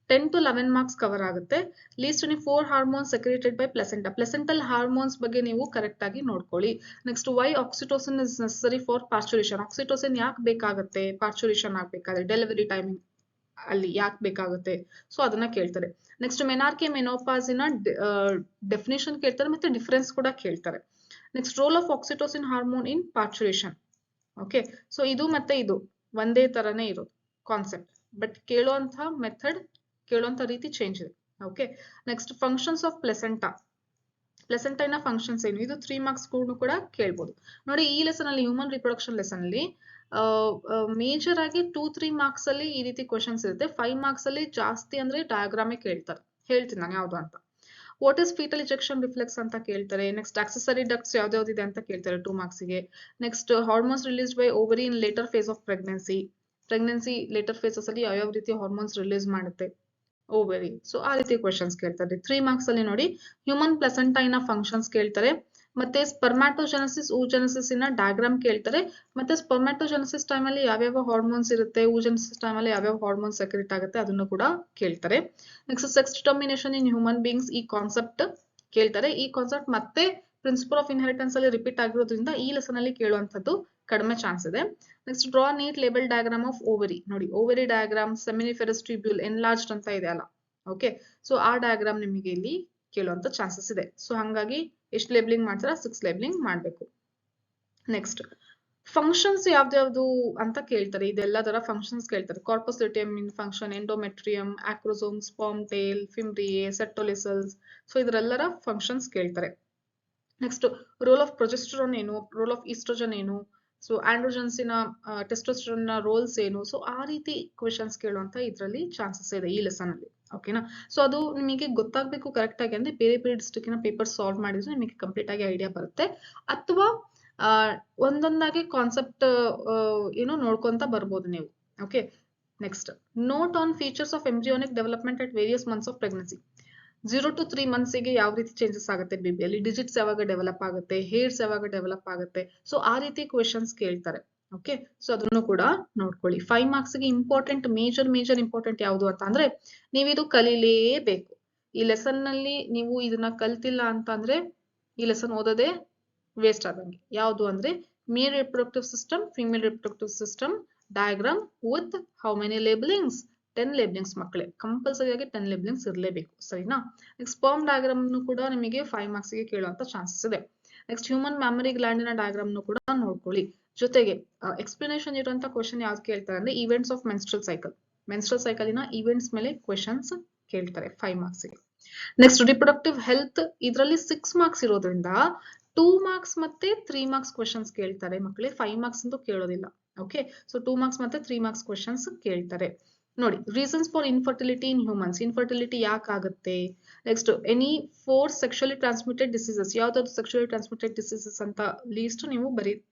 10 to 11 ಮಾರ್ಕ್ಸ್ ಕವರ್ ಆಗುತ್ತೆ. List 4 hormones secreted by placenta. Placental hormones ಬಗ್ಗೆ ನೀವು ಕರೆಕ್ಟ್ ಆಗಿ ನೋಡ್ಕೊಳ್ಳಿ. Next why oxytocin is necessary for parturition. Oxytocin ಯಾಕೆ ಬೇಕಾಗುತ್ತೆ ಪಾರ್ಚುರೇಷನ್ ಆಗ್ಬೇಕಾದ್ರೆ, ಡೆಲಿವರಿ ಟೈಮಿಂಗ್ ಅಲ್ಲಿ ಯಾಕೆ ಬೇಕಾಗುತ್ತೆ, ಸೊ ಅದನ್ನ ಕೇಳ್ತಾರೆ. ನೆಕ್ಸ್ಟ್ ಮೆನಾರ್ಕೆ ಮೆನೋಪಾಸಿನ ಡೆಫಿನೇಷನ್ ಕೇಳ್ತಾರೆ, ಮತ್ತೆ ಡಿಫರೆನ್ಸ್ ಕೂಡ ಕೇಳ್ತಾರೆ. Next role of oxytocin hormone in parturition. Okay. So ಇದು ಮತ್ತೆ ಇದು ಒಂದೇ ತರನೇ ಇರೋದು ಕಾನ್ಸೆಪ್ಟ್, ಬಟ್ ಕೇಳುವಂತ ಮೆಥಡ್, ಕೇಳುವಂತ ರೀತಿ ಚೇಂಜ್ ಇದೆ. Okay. Next functions of placenta. ಪ್ಲೆಸೆಂಟೈನ ಫಂಕ್ಷನ್ಸ್ ಏನು, ಇದು 3 ಮಾರ್ಕ್ಸ್ ಕೂಡ ಕೇಳ್ಬೋದು. ನೋಡಿ ಈ ಲೆಸನ್ ಅಲ್ಲಿ ಹ್ಯೂಮನ್ ರಿಪ್ರೊಡಕ್ಷನ್ ಲೆಸನ್ ಅಲ್ಲಿ ಮೇಜರ್ ಆಗಿ 2-3 ಮಾರ್ಕ್ಸ್ ಅಲ್ಲಿ ಈ ರೀತಿ ಕ್ವೆಶನ್ಸ್ ಇರುತ್ತೆ. 5 ಮಾರ್ಕ್ಸ್ ಅಲ್ಲಿ ಜಾಸ್ತಿ ಅಂದ್ರೆ ಡಯಾಗ್ರಾಮೇ ಕೇಳ್ತಾರೆ. ಹೇಳ್ತೀನಿ ನಾನು ಯಾವ್ದು ಅಂತ. What is foetal ejection reflex ಅಂತ ಕೇಳ್ತಾರೆ. ನೆಕ್ಸ್ಟ್ ಆಕ್ಸೆಸರಿ ಡಕ್ಟ್ಸ್ ಯಾವ್ದಾವ್ದಿದೆ ಅಂತ ಕೇಳ್ತಾರೆ 2 ಮಾರ್ಕ್ಸ್ ಗೆ. Next hormones released by ovary in later phase of pregnancy. Pregnancy later phases ಅಲ್ಲಿ ಯಾವ ರೀತಿ ಹಾರ್ಮೋನ್ಸ್ ರಿಲೀಸ್ ಮಾಡುತ್ತೆ ಓವರಿ. ಸೊ ಆ ರೀತಿ ಕ್ವೆಶನ್ಸ್ ಕೇಳ್ತಾರೆ. 3 ಮಾರ್ಕ್ಸ್ ಅಲ್ಲಿ ನೋಡಿ ಹ್ಯೂಮನ್ ಪ್ಲೆಸೆಂಟೈನ ಫಂಕ್ಷನ್ಸ್ ಕೇಳ್ತಾರೆ, ಮತ್ತೆ ಸ್ಪರ್ಮ್ಯಾಟೋಜೆನೆಸಿಸ್ oogenesis ನ ಡಯಾಗ್ರಾಮ್ ಕೇಳ್ತಾರೆ. ಮತ್ತೆ ಸ್ಪರ್ಮ್ಯಾಟೋಜೆನೆಸಿಸ್ ಟೈಮಲ್ಲಿ ಯಾವ್ಯಾವ ಹಾರ್ಮೋನ್ಸ್ ಇರುತ್ತೆ, oogenesis ಟೈಮಲ್ಲಿ ಯಾವ್ಯಾವ ಹಾರ್ಮೋನ್ಸ್ ಸೆಕ್ರೆಟ್ ಆಗುತ್ತೆ ಅದನ್ನು ಕೂಡ ಕೇಳ್ತಾರೆ. Next sex determination in human beings, ಈ ಕಾನ್ಸೆಪ್ಟ್ ಕೇಳ್ತಾರೆ. ಈ ಕಾನ್ಸೆಪ್ಟ್ ಮತ್ತೆ ಪ್ರಿನ್ಸಿಪಲ್ ಆಫ್ ಇನ್ಹೆರಿಟೆನ್ಸ್ ಅಲ್ಲಿ ರಿಪೀಟ್ ಆಗಿರೋದ್ರಿಂದ ಈ ಲೆಸನ್ ಅಲ್ಲಿ ಕೇಳುವಂತದ್ದು ಕಡಿಮೆ ಚಾನ್ಸ್ ಇದೆ. Next draw neat label diagram of ovary. ನೋಡಿ ovary diagram, seminiferous tubule enlarged ಅಂತ ಇದೆ ಅಲ್ಲ, ಓಕೆ. ಸೊ ಆ ಡಯಾಗ್ರಾಮ್ ನಿಮಗೆ ಇಲ್ಲಿ ಕೇಳುವಂತ ಚಾನ್ಸಸ್ ಇದೆ. ಸೊ ಹಂಗಾಗಿ ಎಷ್ಟು ಲೇಬಲಿಂಗ್ ಮಾಡ್ತಾರ, 6 ಲೇಬಲಿಂಗ್ ಮಾಡಬೇಕು. ನೆಕ್ಸ್ಟ್ ಫಂಕ್ಷನ್ಸ್ ಯಾವ್ದು ಅಂತ ಕೇಳ್ತಾರೆ. ಇದೆಲ್ಲದರ ಫಂಕ್ಷನ್ಸ್ ಕೇಳ್ತಾರೆ. Corpus luteum in function, endometrium, acrosome, sperm tail, fimbriae, Sertoli cells. So ಇದರೆಲ್ಲರ ಫಂಕ್ಷನ್ಸ್ ಕೇಳ್ತಾರೆ. ನೆಕ್ಸ್ಟ್ ರೋಲ್ ಆಫ್ ಪ್ರೊಜೆಸ್ಟರಾನ್ ಏನು, ರೋಲ್ ಆಫ್ ಈಸ್ಟ್ರೋಜನ್ ಏನು, ಸೊ ಆಂಡ್ರೋಜನ್ಸಿನ ಟೆಸ್ಟೋಸ್ಟೆರಾನ್ನ ರೋಲ್ಸ್ ಏನು. ಸೊ ಆ ರೀತಿ ಕ್ವೆಶನ್ಸ್ ಕೇಳುವಂತ ಇದರಲ್ಲಿ ಚಾನ್ಸಸ್ ಇದೆ ಈ ಲೆಸನ್ ಅಲ್ಲಿ, ಓಕೆನಾ. ಸೊ ಅದು ನಿಮಗೆ ಗೊತ್ತಾಗಬೇಕು ಕರೆಕ್ಟ್ ಆಗಿ ಅಂದ್ರೆ ಬೇರೆ ಬೇರೆ ಡಿಸ್ಟ್ರಿಕ್ಟಿನ ಪೇಪರ್ ಸಾಲ್ವ್ ಮಾಡಿದ್ರೆ ನಿಮಗೆ ಕಂಪ್ಲೀಟ್ ಆಗಿ ಐಡಿಯಾ ಬರುತ್ತೆ. ಅಥವಾ ಒಂದೊಂದಾಗಿ ಕಾನ್ಸೆಪ್ಟ್ ಏನೋ ನೋಡ್ಕೊಂತ ಬರ್ಬೋದು ನೀವು, okay. Next note on features of embryonic development at various months of pregnancy. 0 to 3 months ಗೆ ಯಾವ ರೀತಿ ಚೇಂಜಸ್ ಆಗುತ್ತೆ ಬೇಬಿಯಲ್ಲಿ, ಡಿಜಿಟ್ಸ್ ಯಾವಾಗ ಡೆವಲಪ್ ಆಗುತ್ತೆ, ಹೇರ್ಸ್ ಯಾವಾಗ ಡೆವಲಪ್ ಆಗುತ್ತೆ. ಸೊ ಆ ರೀತಿ ಕ್ವೆಶನ್ಸ್ ಕೇಳ್ತಾರೆ, ಓಕೆ. ಸೊ ಅದನ್ನು ಕೂಡ ನೋಡ್ಕೊಳ್ಳಿ. 5 marks ಗೆ ಇಂಪಾರ್ಟೆಂಟ್, ಮೇಜರ್ ಇಂಪಾರ್ಟೆಂಟ್ ಯಾವುದು ಅಂತ ಅಂದ್ರೆ ನೀವಿದು ಕಲೀಲೇಬೇಕು. ಈ ಲೆಸನ್ ನಲ್ಲಿ ನೀವು ಇದನ್ನ ಕಲ್ತಿಲ್ಲ ಅಂತ ಅಂದ್ರೆ ಈ ಲೆಸನ್ ಓದೋದೇ ವೇಸ್ಟ್ ಆದಂಗೆ. ಯಾವುದು ಅಂದ್ರೆ male reproductive system, female reproductive system diagram with how many ಲೇಬಲಿಂಗ್ಸ್, 10 ಲೇಬಲಿಂಗ್ಸ್ ಮಕ್ಕಳೇ. ಕಂಪಲ್ಸರಿ ಆಗಿ 10 ಲೇಬಲಿಂಗ್ಸ್ ಇರಲೇಬೇಕು, ಸರಿನಾ. ನೆಕ್ಸ್ಟ್ ಸ್ಪರ್ಮ್ ಡಯಾಗ್ರಾಮ್ ಕೂಡ ನಿಮಗೆ 5 marks ಗೆ ಕೇಳುವಂತ ಚಾನ್ಸಸ್ ಇದೆ. ನೆಕ್ಸ್ಟ್ ಹ್ಯೂಮನ್ ಮ್ಯಾಮರಿ ಗ್ಲ್ಯಾಂಡಿನ ಡಯಾಗ್ರಾಮ್ ಕೂಡ ನೋಡ್ಕೊಳ್ಳಿ. ಜೊತೆಗೆ ಎಕ್ಸ್ಪ್ಲನೇಷನ್ ಇರುವಂತ ಕ್ವೆಶನ್ ಯಾವ್ದು ಕೇಳ್ತಾರೆ ಅಂದ್ರೆ events of menstrual cycle. Menstrual ಸೈಕಲಿನ ಇವೆಂಟ್ಸ್ ಮೇಲೆ ಕ್ವೆಶನ್ಸ್ ಕೇಳ್ತಾರೆ 5 marks ಗೆ. ನೆಕ್ಸ್ಟ್ ರಿಪ್ರೊಡಕ್ಟಿವ್ ಹೆಲ್ತ್, ಇದರಲ್ಲಿ 6 marks ಇರೋದ್ರಿಂದ 2 marks ಮತ್ತೆ 3 marks ಕ್ವೆಶನ್ಸ್ ಕೇಳ್ತಾರೆ ಮಕ್ಕಳೇ. 5 marks ಅಂತೂ ಕೇಳೋದಿಲ್ಲ, ಓಕೆ. ಸೊ 2 marks ಮತ್ತೆ 3 marks ಕ್ವೆಶನ್ಸ್ ಕೇಳ್ತಾರೆ. ನೋಡಿ reasons for infertility in humans, infertility ಯಾಕೆ ಆಗುತ್ತೆ. Next any 4 sexually transmitted diseases, ಯಾವ್ದಾದ್ರು ಸೆಕ್ಷುಯಲಿ ಟ್ರಾನ್ಸ್ಮಿಟೆಡ್ ಡಿಸೀಸಸ್ ಅಂತ ಲೀಸ್ಟ್ ನೀವು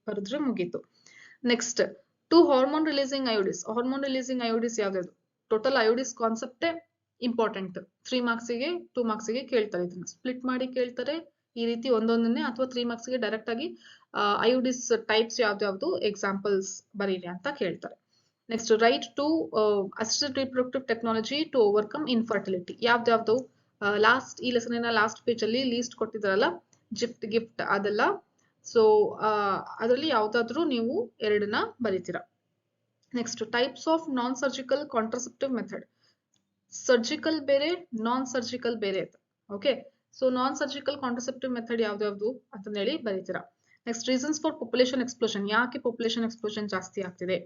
ಬರೆದ್ರೆ ಮುಗೀತು. Next 2 hormone releasing IUDs. Hormone releasing IUDs ಯಾವ್ದು, ಟೋಟಲ್ ಅಯೋಡಿಸ್ ಕಾನ್ಸೆಪ್ಟೇ ಇಂಪಾರ್ಟೆಂಟ್. 3 marks ಗೆ 2 marks ಗೆ ಕೇಳ್ತಾರೆ. ಇದನ್ನ ಸ್ಪ್ಲಿಟ್ ಮಾಡಿ ಕೇಳ್ತಾರೆ ಈ ರೀತಿ ಒಂದೊಂದನ್ನೇ, ಅಥವಾ 3 marks ಗೆ ಡೈರೆಕ್ಟ್ ಆಗಿ ಅಯೋಡಿಸ್ ಟೈಪ್ಸ್ ಯಾವ್ದು ಎಕ್ಸಾಂಪಲ್ಸ್ ಬರೀರಿ ಅಂತ ಕೇಳ್ತಾರೆ. Next write two assisted reproductive technology to overcome infertility. ಯಾವ್ದು ಲಾಸ್ಟ್ ಈ ಲೆಸನಿನ ಲಾಸ್ಟ್ ಪೇಜ್ ಅಲ್ಲಿ ಲೀಸ್ಟ್ ಕೊಟ್ಟಿದ್ದಾರಲ್ಲ, ಗಿಫ್ಟ್ ಅದೆಲ್ಲ. ಸೊ ಅದರಲ್ಲಿ ಯಾವ್ದಾದ್ರು ನೀವು 2 ಬರೀತೀರಾ. Next types of non surgical contraceptive method. Surgical ಬೇರೆ, ನಾನ್ ಸರ್ಜಿಕಲ್ ಬೇರೆ, okay. So non surgical contraceptive method ಯಾವ್ದು ಅಂತ ಹೇಳಿ ಬರೀತೀರಾ. Next reasons for population explosion, ಯಾಕೆ ಪಾಪ್ಯುಲೇಷನ್ ಎಕ್ಸ್ಪ್ಲೋಷನ್ ಜಾಸ್ತಿ ಆಗ್ತಿದೆ,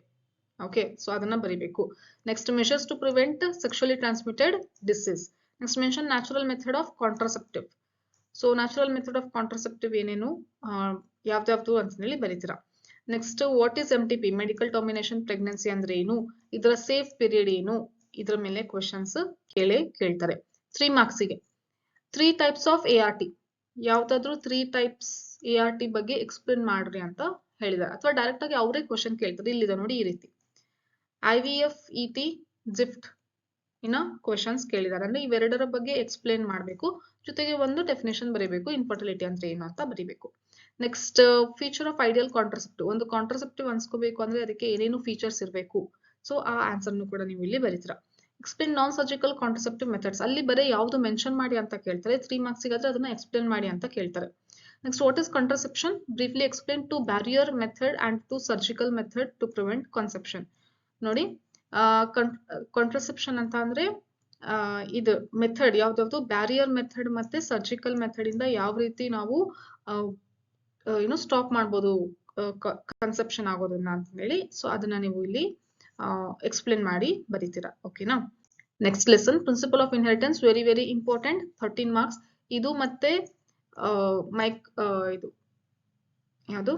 ಓಕೆ. ಸೊ ಅದನ್ನ ಬರೀಬೇಕು. Next measures to prevent sexually transmitted disease. Next mention natural method of contraceptive. So natural method of contraceptive ಏನೇನು ಯಾವ್ದು ಅಂತ ಹೇಳಿ ಬರೀತೀರಾ. Next what is MTP, medical termination pregnancy ಅಂದ್ರೆ ಏನು, ಇದರ ಸೇಫ್ ಪೀರಿಯಡ್ ಏನು, ಇದರ ಮೇಲೆ ಕ್ವೆಶನ್ಸ್ ಕೇಳ್ತಾರೆ. 3 marks ಗೆ 3 types ಆಫ್ ART, ಯಾವ್ದಾದ್ರು 3 types ART ಬಗ್ಗೆ ಎಕ್ಸ್ಪ್ಲೇನ್ ಮಾಡ್ರಿ ಅಂತ ಹೇಳಿದ್ದಾರೆ. ಅಥವಾ ಡೈರೆಕ್ಟ್ ಆಗಿ ಅವರೇ ಕ್ವೆಶನ್ ಕೇಳ್ತಾರೆ. ಇಲ್ಲಿದೆ ನೋಡಿ ಈ ರೀತಿ IVF, ET, ಜಿಫ್ಟ್ ಇನ್ನ ಕ್ವೆಶನ್ಸ್ ಕೇಳಿದ್ದಾರೆ. ಅಂದ್ರೆ ಇವೆರಡರ ಬಗ್ಗೆ ಎಕ್ಸ್ಪ್ಲೇನ್ ಮಾಡಬೇಕು, ಜೊತೆಗೆ ಒಂದು ಡೆಫಿನೇಷನ್ ಬರೀಬೇಕು, ಇನ್ಫರ್ಟಿಲಿಟಿ ಅಂದ್ರೆ ಏನು ಅಂತ ಬರೀಬೇಕು. Next feature of ideal contraceptive, ಒಂದು ಕಾಂಟ್ರಸೆಪ್ಟಿವ್ ಅನ್ಸ್ಕೋಬೇಕು ಅಂದ್ರೆ ಅದಕ್ಕೆ ಏನೇನು ಫೀಚರ್ಸ್ ಇರಬೇಕು. ಸೊ ಆ ಆನ್ಸರ್ ಕೂಡ ನೀವು ಇಲ್ಲಿ ಬರೀತೀರಾ. ಎಕ್ಸ್ಪ್ಲೇನ್ ನಾನ್ ಸರ್ಜಿಕಲ್ ಕಾಂಟ್ರಸೆಪ್ಟಿವ್ ಮೆಥಡ್ಸ್, ಅಲ್ಲಿ ಬರೀ ಯಾವ್ದು ಮೆನ್ಷನ್ ಮಾಡಿ ಅಂತ ಕೇಳ್ತಾರೆ. 3 marks ಗಾದ್ರೆ ಅದನ್ನ ಎಕ್ಸ್ಪ್ಲೇನ್ ಮಾಡಿ ಅಂತ ಕೇಳ್ತಾರೆ. Next what is contraception, briefly explain 2 barrier method and 2 surgical method to prevent conception. ನೋಡಿ ಕಾಂಟ್ರಸೆಪ್ಷನ್ ಅಂತ ಅಂದ್ರೆ ಇದು ಮೆಥಡ್ ಯಾವ್ದು, ಬ್ಯಾರಿಯರ್ ಮೆಥಡ್ ಮತ್ತೆ ಸರ್ಜಿಕಲ್ ಮೆಥಡ್ ಇಂದ ಯಾವ ರೀತಿ ನಾವು ಸ್ಟಾಪ್ ಮಾಡ್ಬೋದು ಕನ್ಸೆಪ್ಷನ್ ಆಗೋದನ್ನ ಅಂತ ಹೇಳಿ. ಸೊ ಅದನ್ನ ನೀವು ಇಲ್ಲಿ ಎಕ್ಸ್ಪ್ಲೇನ್ ಮಾಡಿ ಬರೀತೀರಾ, ಓಕೆನಾ. Next lesson principle of inheritance, very important, 13 marks. ಇದು ಮತ್ತೆ ಇದು ಯಾವುದು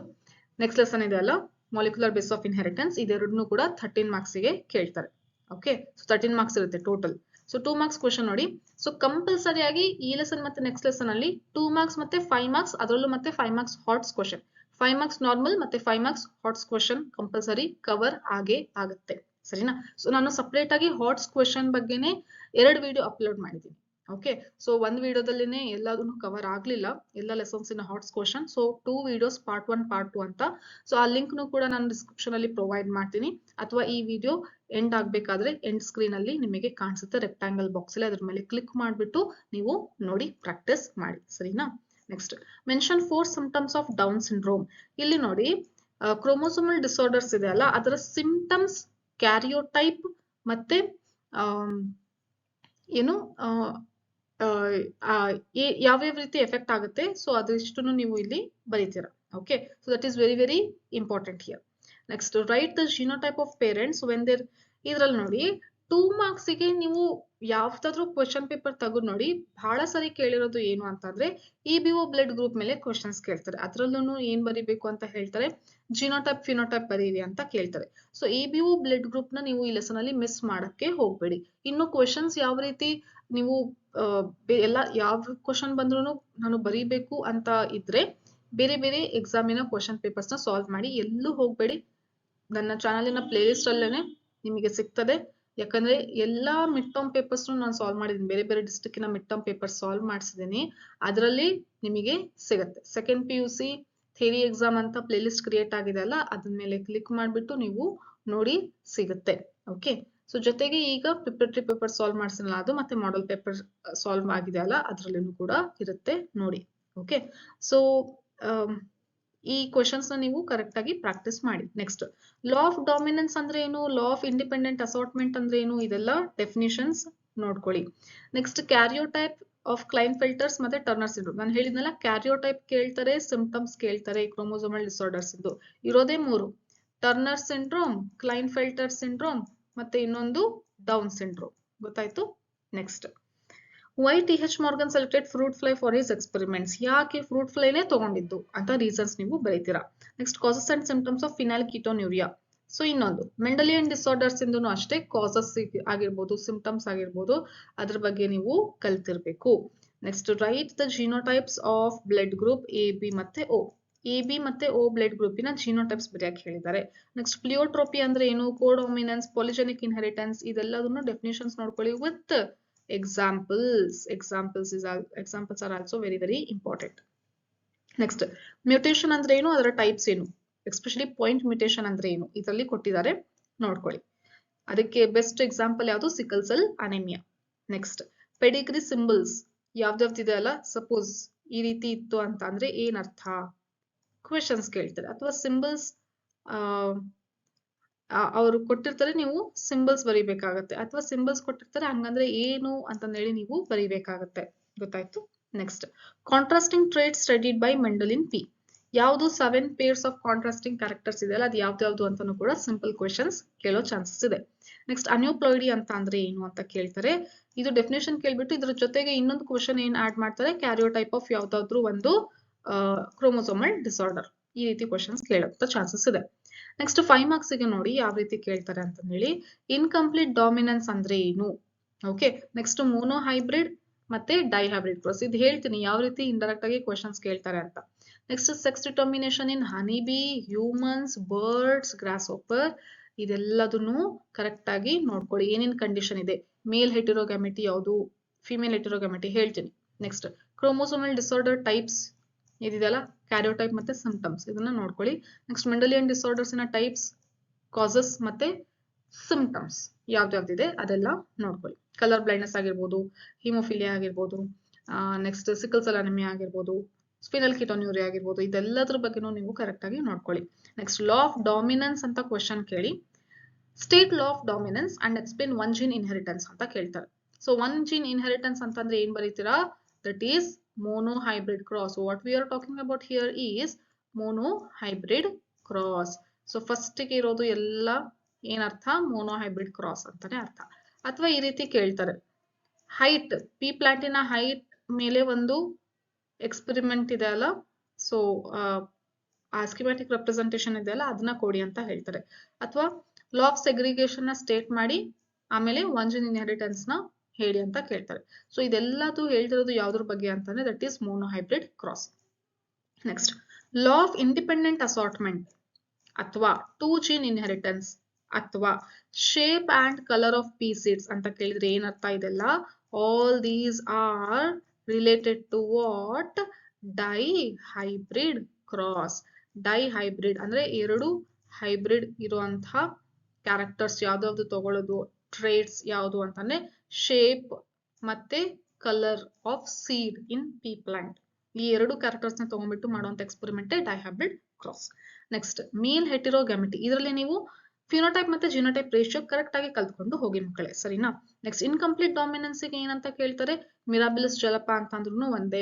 ನೆಕ್ಸ್ಟ್ ಲೆಸನ್ ಇದೆ ಅಲ್ಲ, ಮಾಲಿಕ್ಯುಲರ್ ಬೇಸ್ ಆಫ್ ಇನ್ಹೆರಿಟೆನ್ಸ್, ಇದೆರಡನ್ನೂ ಕೂಡ 13 marks ಗೆ ಕೇಳ್ತಾರೆ, ಓಕೆ. ಸೊ 13 marks ಇರುತ್ತೆ ಟೋಟಲ್. ಸೊ 2 marks ಕ್ವೆಶನ್ ನೋಡಿ. ಸೊ ಕಂಪಲ್ಸರಿ ಆಗಿ ಈ ಲೆಸನ್ ಮತ್ತೆ ನೆಕ್ಸ್ಟ್ ಲೆಸನ್ ಅಲ್ಲಿ 2 marks ಮತ್ತೆ 5 marks, ಅದರಲ್ಲೂ ಮತ್ತೆ 5 marks HOTS question, 5 marks normal ಮತ್ತೆ 5 marks HOTS question compulsory cover ಆಗುತ್ತೆ, ಸರಿನಾ. ಸೊ ನಾನು ಸಪರೇಟ್ ಆಗಿ ಹಾಟ್ಸ್ ಕ್ವೆಶನ್ ಬಗ್ಗೆನೇ 2 ವಿಡಿಯೋ ಅಪ್ಲೋಡ್ ಮಾಡಿದ್ದೀನಿ, ಓಕೆ, ಸೊ ಒಂದು ವಿಡಿಯೋದಲ್ಲಿನೇ ಎಲ್ಲದನ್ನು ಕವರ್ ಆಗಲಿಲ್ಲ, ಎಲ್ಲ lessons in HOTS question. So 2 videos part 1 part 2 ಅಂತ. ಸೊ ಆ ಲಿಂಕ್ನು ಕೂಡ ನಾನು ಡಿಸ್ಕ್ರಿಪ್ಷನ್ ಅಲ್ಲಿ ಪ್ರೊವೈಡ್ ಮಾಡ್ತೀನಿ, ಅಥವಾ ಈ ವಿಡಿಯೋ ಎಂಡ್ ಆಗಬೇಕಾದ್ರೆ ಎಂಡ್ ಸ್ಕ್ರೀನ್ ಅಲ್ಲಿ ನಿಮಗೆ ಕಾಣಿಸುತ್ತೆ ರೆಕ್ಟಾಂಗಲ್ ಬಾಕ್ಸ್ ಅಲ್ಲಿ, ಅದ್ರ ಮೇಲೆ ಕ್ಲಿಕ್ ಮಾಡಿಬಿಟ್ಟು ನೀವು ನೋಡಿ ಪ್ರಾಕ್ಟೀಸ್ ಮಾಡಿ, ಸರಿನಾ? Next, mention 4 symptoms of down syndrome. ಇಲ್ಲಿ ನೋಡಿ ಕ್ರೋಮೋಸೋಮಲ್ ಡಿಸಾರ್ಡರ್ಸ್ ಇದೆ ಅಲ್ಲ, ಅದರ ಸಿಂಪ್ಟಮ್ಸ್, ಕ್ಯಾರಿಯೋಟೈಪ್ ಮತ್ತೆ ಏನು ಯಾವ್ಯಾವ ರೀತಿ ಎಫೆಕ್ಟ್ ಆಗುತ್ತೆ, ಸೊ ಅದಿಷ್ಟನ್ನು ನೀವು ಇಲ್ಲಿ ಬರೀತೀರಾ. Okay, so that is very very important here. Next, write the genotype of parents when there. ಇದ್ರಲ್ಲಿ ನೋಡಿ 2 ಮಾರ್ಕ್ಸಿಗೆ ನೀವು ಯಾವ್ದಾದ್ರು ಕ್ವಶನ್ ಪೇಪರ್ ತೆಗೆದು ನೋಡಿ, ಬಹಳ ಸರಿ ಕೇಳಿರೋದು ಏನು ಅಂತಂದ್ರೆ EBO ಬ್ಲಡ್ ಗ್ರೂಪ್ ಮೇಲೆ ಕ್ವಶನ್ಸ್ ಕೇಳ್ತಾರೆ. ಅದ್ರಲ್ಲೂ ಏನ್ ಬರಿಬೇಕು ಅಂತ ಹೇಳ್ತಾರೆ, ಜಿನೋಟೈಪ್ ಫಿನೋಟೈಪ್ ಬರೀರಿ ಅಂತ ಕೇಳ್ತಾರೆ. ಸೊ EBO ಬ್ಲಡ್ ಗ್ರೂಪ್ ನ ನೀವು ಈ ಲೆಸನ್ ಅಲ್ಲಿ ಮಿಸ್ ಮಾಡಕ್ಕೆ ಹೋಗ್ಬೇಡಿ. ಇನ್ನು ಕ್ವಶನ್ಸ್ ಯಾವ ರೀತಿ ನೀವು ಎಲ್ಲ ಯಾವ ಕ್ವಶನ್ ಬಂದ್ರು ನಾನು ಬರೀಬೇಕು ಅಂತ ಇದ್ರೆ ಬೇರೆ ಬೇರೆ ಎಕ್ಸಾಮಿನ ಕ್ವಶನ್ ಪೇಪರ್ಸ್ ನ ಸಾಲ್ವ್ ಮಾಡಿ, ಎಲ್ಲೂ ಹೋಗ್ಬೇಡಿ. ನನ್ನ ಚಾನಲಿನ ಪ್ಲೇ ಲಿಸ್ಟ್ ಅಲ್ಲೇನೆ ನಿಮಗೆ ಸಿಗ್ತದೆ. ಯಾಕಂದ್ರೆ ಎಲ್ಲಾ ಮಿಡ್ ಟರ್ಮ್ ಪೇಪರ್ಸ್ ನಾನು ಸಾಲ್ವ್ ಮಾಡಿದ್ದೀನಿ, ಬೇರೆ ಬೇರೆ ಡಿಸ್ಟ್ರಿಕ್ಟಿನ ಮಿಡ್ ಟರ್ಮ್ ಪೇಪರ್ ಸಾಲ್ವ್ ಮಾಡಿಸಿದ್ದೀನಿ, ಅದರಲ್ಲಿ ನಿಮಗೆ ಸಿಗುತ್ತೆ. ಸೆಕೆಂಡ್ PUC ಥಿಯರಿ ಎಕ್ಸಾಮ್ ಅಂತ ಪ್ಲೇ ಲಿಸ್ಟ್ ಕ್ರಿಯೇಟ್ ಆಗಿದೆ ಅಲ್ಲ, ಅದ್ರ ಮೇಲೆ ಕ್ಲಿಕ್ ಮಾಡಿಬಿಟ್ಟು ನೀವು ನೋಡಿ ಸಿಗುತ್ತೆ. ಓಕೆ, ಸೊ ಜೊತೆಗೆ ಈಗ ಪ್ರಿಪರೇಟರಿ ಪೇಪರ್ ಸಾಲ್ವ್ ಮಾಡಿಸಿನಲ್ಲ ಅದು, ಮತ್ತೆ ಮಾಡೆಲ್ ಪೇಪರ್ ಸಾಲ್ವ್ ಆಗಿದೆ ಅಲ್ಲ, ಅದ್ರಲ್ಲೂ ಕೂಡ ಇರುತ್ತೆ ನೋಡಿ. ಓಕೆ, ಸೊ ಈ ಕ್ವಶನ್ಸ್ ನ ನೀವು ಕರೆಕ್ಟ್ ಆಗಿ ಪ್ರಾಕ್ಟೀಸ್ ಮಾಡಿ. ನೆಕ್ಸ್ಟ್, ಲಾ ಆಫ್ ಡಾಮಿನೆನ್ಸ್ ಅಂದ್ರೆ ಏನು, ಲಾ ಆಫ್ ಇಂಡಿಪೆಂಡೆಂಟ್ ಅಸಾರ್ಟ್ಮೆಂಟ್ ಅಂದ್ರೆ ಏನು, ಇದೆಲ್ಲ ಡೆಫಿನಿಷನ್ಸ್ ನೋಡ್ಕೊಳ್ಳಿ. ನೆಕ್ಸ್ಟ್, ಕ್ಯಾರಿಯೋಟೈಪ್ ಆಫ್ ಕ್ಲೈನ್ಫೆಲ್ಟರ್ಸ್ ಮತ್ತೆ ಟರ್ನರ್ ಸಿಂಡ್ರೋಮ್. ನಾನು ಹೇಳಿದ್ನಲ್ಲ, ಕ್ಯಾರಿಯೋಟೈಪ್ ಕೇಳ್ತಾರೆ, ಸಿಂಪ್ಟಮ್ಸ್ ಕೇಳ್ತಾರೆ, ಕ್ರೋಮೋಸೋಮಲ್ ಡಿಸಾರ್ಡರ್ಸ್ ಇಂದು ಇರೋದೇ 3: ಟರ್ನರ್ ಸಿಂಡ್ರೋಮ್, ಕ್ಲೈನ್ಫೆಲ್ಟರ್ ಸಿಂಡ್ರೋಮ್, ಮತ್ತೆ ಇನ್ನೊಂದು ಡೌನ್ ಸಿಂಡ್ರೋಮ್. ಗೊತ್ತಾಯ್ತು? Next, why TH Morgan selected fruit fly for his experiments. ಯಾಕೆ ಫ್ರೂಟ್ ಫ್ಲೈನೇ ತಗೊಂಡಿದ್ದು ಅಂತ ರೀಸನ್ಸ್ ನೀವು ಬರೀತೀರಾ. Next, causes and symptoms of phenyl ketonuria. So ಇನ್ನೊಂದು ಮೆಂಡಲಿಯನ್ ಡಿಸಾರ್ಡರ್ಸ್ ಇಂದೂ ಅಷ್ಟೇ, ಕಾಸಸ್ ಆಗಿರ್ಬೋದು, ಸಿಂಪ್ಟಮ್ಸ್ ಆಗಿರ್ಬೋದು, ಅದ್ರ ಬಗ್ಗೆ ನೀವು ಕಲ್ತಿರ್ಬೇಕು. Next, write the genotypes of blood group AB ಮತ್ತೆ O. AB ಮತ್ತೆ O ಬ್ಲಡ್ ಗ್ರೂಪಿನ ಜಿನೋಟೈಪ್ಸ್ ಬರೆಯಕ್ಕೆ ಹೇಳಿದ್ದಾರೆ. ನೆಕ್ಸ್ಟ್, ಪ್ಲಿಯೋಟ್ರೋಪಿ ಅಂದ್ರೆ ಏನು, ಕೋಡಾಮಿನೆನ್ಸ್, ಪಾಲಿಜೆನಿಕ್ ಇನ್ಹೆರಿಟೆನ್ಸ್, ಇದೆಲ್ಲದನ್ನು ಡೆಫಿನೇಷನ್ಸ್ ನೋಡ್ಕೊಳ್ಳಿ with examples. Examples are also very very important. Next, mutation ಅಂದ್ರೆ ಏನು, ಅದರ ಟೈಪ್ಸ್ ಏನು, ಎಸ್ಪೆಷಲಿ ಪಾಯಿಂಟ್ ಮ್ಯೂಟೇಷನ್ ಅಂದ್ರೆ ಏನು, ಇದರಲ್ಲಿ ಕೊಟ್ಟಿದ್ದಾರೆ ನೋಡ್ಕೊಳ್ಳಿ. ಅದಕ್ಕೆ ಬೆಸ್ಟ್ ಎಕ್ಸಾಂಪಲ್ ಯಾವುದು, sickle cell anaemia. Next, pedigree symbols ಯಾವ್ದಾವ್ದಿದೆ ಅಲ್ಲ, ಸಪೋಸ್ ಈ ರೀತಿ ಇತ್ತು ಅಂತ ಅಂದ್ರೆ ಏನ್ ಅರ್ಥ, ಕ್ವೆಶನ್ಸ್ ಕೇಳ್ತಾರೆ. ಅಥವಾ ಸಿಂಬಲ್ಸ್ ಅವರು ಕೊಟ್ಟಿರ್ತಾರೆ, ನೀವು ಸಿಂಬಲ್ಸ್ ಬರಿಬೇಕಾಗತ್ತೆ, ಅಥವಾ ಸಿಂಬಲ್ಸ್ ಕೊಟ್ಟಿರ್ತಾರೆ ಹಂಗಂದ್ರೆ ಏನು ಅಂತಂದೇಳಿ ನೀವು ಬರಿಬೇಕಾಗತ್ತೆ. ಗೊತ್ತಾಯ್ತು? Next, contrasting trait studied by ಮೆಂಡಲಿನ್ P. ಯಾವುದು 7 ಪೇರ್ಸ್ ಆಫ್ ಕಾಂಟ್ರಾಸ್ಟಿಂಗ್ ಕ್ಯಾರೆಕ್ಟರ್ಸ್ ಇದೆಯಲ್ಲ, ಅದು ಯಾವ್ದು ಅಂತಾನು ಕೂಡ ಸಿಂಪಲ್ ಕ್ವೆಶನ್ಸ್ ಕೇಳೋ ಚಾನ್ಸಸ್ ಇದೆ. ನೆಕ್ಸ್ಟ್, ಅನ್ಯೂಪ್ಲಾಯ್ಡಿ ಅಂತ ಅಂದ್ರೆ ಏನು ಅಂತ ಕೇಳ್ತಾರೆ. ಇದು ಡೆಫಿನೇಷನ್ ಕೇಳ್ಬಿಟ್ಟು ಇದ್ರ ಜೊತೆಗೆ ಇನ್ನೊಂದು ಕ್ವೆಶನ್ ಏನ್ ಆಡ್ ಮಾಡ್ತಾರೆ, ಕ್ಯಾರಿಯೋಟೈಪ್ ಆಫ್ ಯಾವ್ದಾದ್ರು ಒಂದು ಕ್ರೋಮೋಸೋಮಲ್ ಡಿಸಾರ್ಡರ್. ಈ ರೀತಿ ಕ್ವೆಶನ್ಸ್ ಕೇಳೋ ಚಾನ್ಸಸ್ ಇದೆ. ನೆಕ್ಸ್ಟ್, 5 ಮಾರ್ಕ್ಸ್ಗೆ ನೋಡಿ ಯಾವ ರೀತಿ ಕೇಳ್ತಾರೆ ಅಂತ ಹೇಳಿ. ಇನ್ಕಂಪ್ಲೀಟ್ ಡಾಮಿನೆನ್ಸ್ ಅಂದ್ರೆ ಏನು. ಓಕೆ, ನೆಕ್ಸ್ಟ್, ಮೋನೋ ಹೈಬ್ರಿಡ್ ಮತ್ತೆ ಡೈ ಹೈಬ್ರಿಡ್ ಕ್ರಾಸ್. ಇದು ಹೇಳ್ತೀನಿ ಯಾವ ರೀತಿ ಇಂಡೈರೆಕ್ಟ್ ಆಗಿ ಕ್ವೆಶನ್ಸ್ ಕೇಳ್ತಾರೆ ಅಂತ. Next, sex determination in honey bee, humans, birds, grasshopper, ಇದೆಲ್ಲದನ್ನು ಕರೆಕ್ಟ್ ಆಗಿ ನೋಡ್ಕೊಳ್ಳಿ. ಏನೇನ್ ಕಂಡೀಷನ್ ಇದೆ, ಮೇಲ್ ಹೆಟಿರೋಗ್ಯಾಮಿಟಿ ಯಾವುದು, ಫಿಮೇಲ್ ಹೆಟಿರೋಗ್ಯಾಮಿಟಿ ಹೇಳ್ತೀನಿ. ನೆಕ್ಸ್ಟ್, ಕ್ರೋಮೋಸೋಮಲ್ ಡಿಸಾರ್ಡರ್ ಟೈಪ್ಸ್ ಇದಿದೆಯಲ್ಲ, ಕ್ಯಾರಿಯೋಟೈಪ್ ಮತ್ತೆ ಸಿಂಪ್ಟಮ್ಸ್, ಇದನ್ನ ನೋಡ್ಕೊಳ್ಳಿ. ನೆಕ್ಸ್ಟ್, ಮೆಂಡಲಿಯನ್ ಡಿಸಾರ್ಡರ್ಸ್ ನ ಟೈಪ್ಸ್, ಕಾಸಸ್ ಮತ್ತೆ ಸಿಂಪ್ಟಮ್ಸ್ ಯಾವ್ದಾವ್ದಿದೆ ಅದೆಲ್ಲ ನೋಡ್ಕೊಳ್ಳಿ. ಕಲರ್ ಬ್ಲೈಂಡ್ನೆಸ್ ಆಗಿರ್ಬೋದು, ಹಿಮೋಫಿಲಿಯಾ ಆಗಿರ್ಬೋದು, ನೆಕ್ಸ್ಟ್ ಸಿಕಲ್ ಸೆಲ್ ಅನಿಮಿಯಾ ಆಗಿರ್ಬೋದು, ಸ್ಪಿನಲ್ ಕಿಟೋನ್ಯೂರಿಯಾ ಆಗಿರ್ಬೋದು, ಇದೆಲ್ಲದ್ರ ಬಗ್ಗೆನೂ ನೀವು ಕರೆಕ್ಟ್ ಆಗಿ ನೋಡ್ಕೊಳ್ಳಿ. ನೆಕ್ಸ್ಟ್, ಲಾ ಆಫ್ ಡಾಮಿನೆನ್ಸ್ ಅಂತ ಕ್ವೆಶನ್ ಕೇಳಿ, state law of dominance and explain one gene inheritance ಅಂತ ಕೇಳ್ತಾರೆ. ಸೊ ಒನ್ ಜೀನ್ ಇನ್ಹೆರಿಟೆನ್ಸ್ ಅಂತಂದ್ರೆ ಏನ್ ಬರೀತೀರಾ, that is monohybrid cross. So what we are talking about here is monohybrid cross. So first ಗೆ ಇರೋದು ಎಲ್ಲ ಏನರ್ಥ, monohybrid cross ಅಂತಾನೆ ಅರ್ಥ. ಅಥವಾ ಈ ರೀತಿ ಕೇಳ್ತಾರೆ, ಹೈಟ್, ಪಿ ಪ್ಲಾಂಟಿನ ಹೈಟ್ ಮೇಲೆ ಒಂದು ಎಕ್ಸ್ಪೆರಿಮೆಂಟ್ ಇದೆ ಅಲ್ಲ, ಸೊ ಸ್ಕಿಮ್ಯಾಟಿಕ್ ರೆಪ್ರೆಸೆಂಟೇಷನ್ ಇದೆ ಅಲ್ಲ, ಅದನ್ನ ಕೊಡಿ ಅಂತ ಹೇಳ್ತಾರೆ. ಅಥವಾ ಲಾ ಆಫ್ ಸೆಗ್ರಿಗೇಷನ್ ನ ಸ್ಟೇಟ್ ಮಾಡಿ ಆಮೇಲೆ ಒನ್ ಜೀನ್ ಇನ್ಹೆರಿಟೆನ್ಸ್ ನ ಹೇಳಿ ಅಂತ ಕೇಳ್ತಾರೆ. ಸೊ ಇದೆಲ್ಲದು ಹೇಳ್ತಿರೋದು ಯಾವ್ದ್ರ ಬಗ್ಗೆ ಅಂತಂದ್ರೆ that is monohybrid cross. Next, law of independent assortment ಅಥವಾ 2 ಜೀನ್ ಇನ್ಹೆರಿಟೆನ್ಸ್ ಅಥವಾ shape and colour of pea seeds ಅಂತ ಕೇಳಿದ್ರೆ ಏನರ್ಥ ಇದೆಲ್ಲ? All these are related to what? Dihybrid cross. Dihybrid ಅಂದ್ರೆ ಎರಡು ಹೈಬ್ರಿಡ್ ಇರುವಂತಹ ಕ್ಯಾರೆಕ್ಟರ್ಸ್ ಯಾವ್ದಾವ್ದು ತಗೊಳ್ಳೋದು, ಟ್ರೇಟ್ಸ್ ಯಾವುದು ಅಂತಂದ್ರೆ ಶೇಪ್ ಮತ್ತೆ colour of seed in pea plant. ಈ ಎರಡು ಕ್ಯಾರೆಕ್ಟರ್ಸ್ ನ ತಗೊಂಡ್ಬಿಟ್ಟು ಮಾಡುವಂತ experiment dihybrid cross. Next male heterogamety. ಇದರಲ್ಲಿ ನೀವು ಫಿನೋಟೈಪ್ ಮತ್ತೆ ಜಿನೋಟೈಪ್ ರೇಷಿಯೋ ಕರೆಕ್ಟ್ ಆಗಿ ಕಲ್ತ್ಕೊಂಡು ಹೋಗಿ ಮಕ್ಕಳೇ, ಸರಿನಾ? ನೆಕ್ಸ್ಟ್ ಇನ್ಕಂಪ್ಲೀಟ್ ಡಾಮಿನೆನ್ಸಿಗೆ ಏನಂತ ಕೇಳ್ತಾರೆ? ಮಿರಾಬಿಲಿಸ್ ಜಲಪ ಅಂತ ಅಂದ್ರೂ ಒಂದೇ,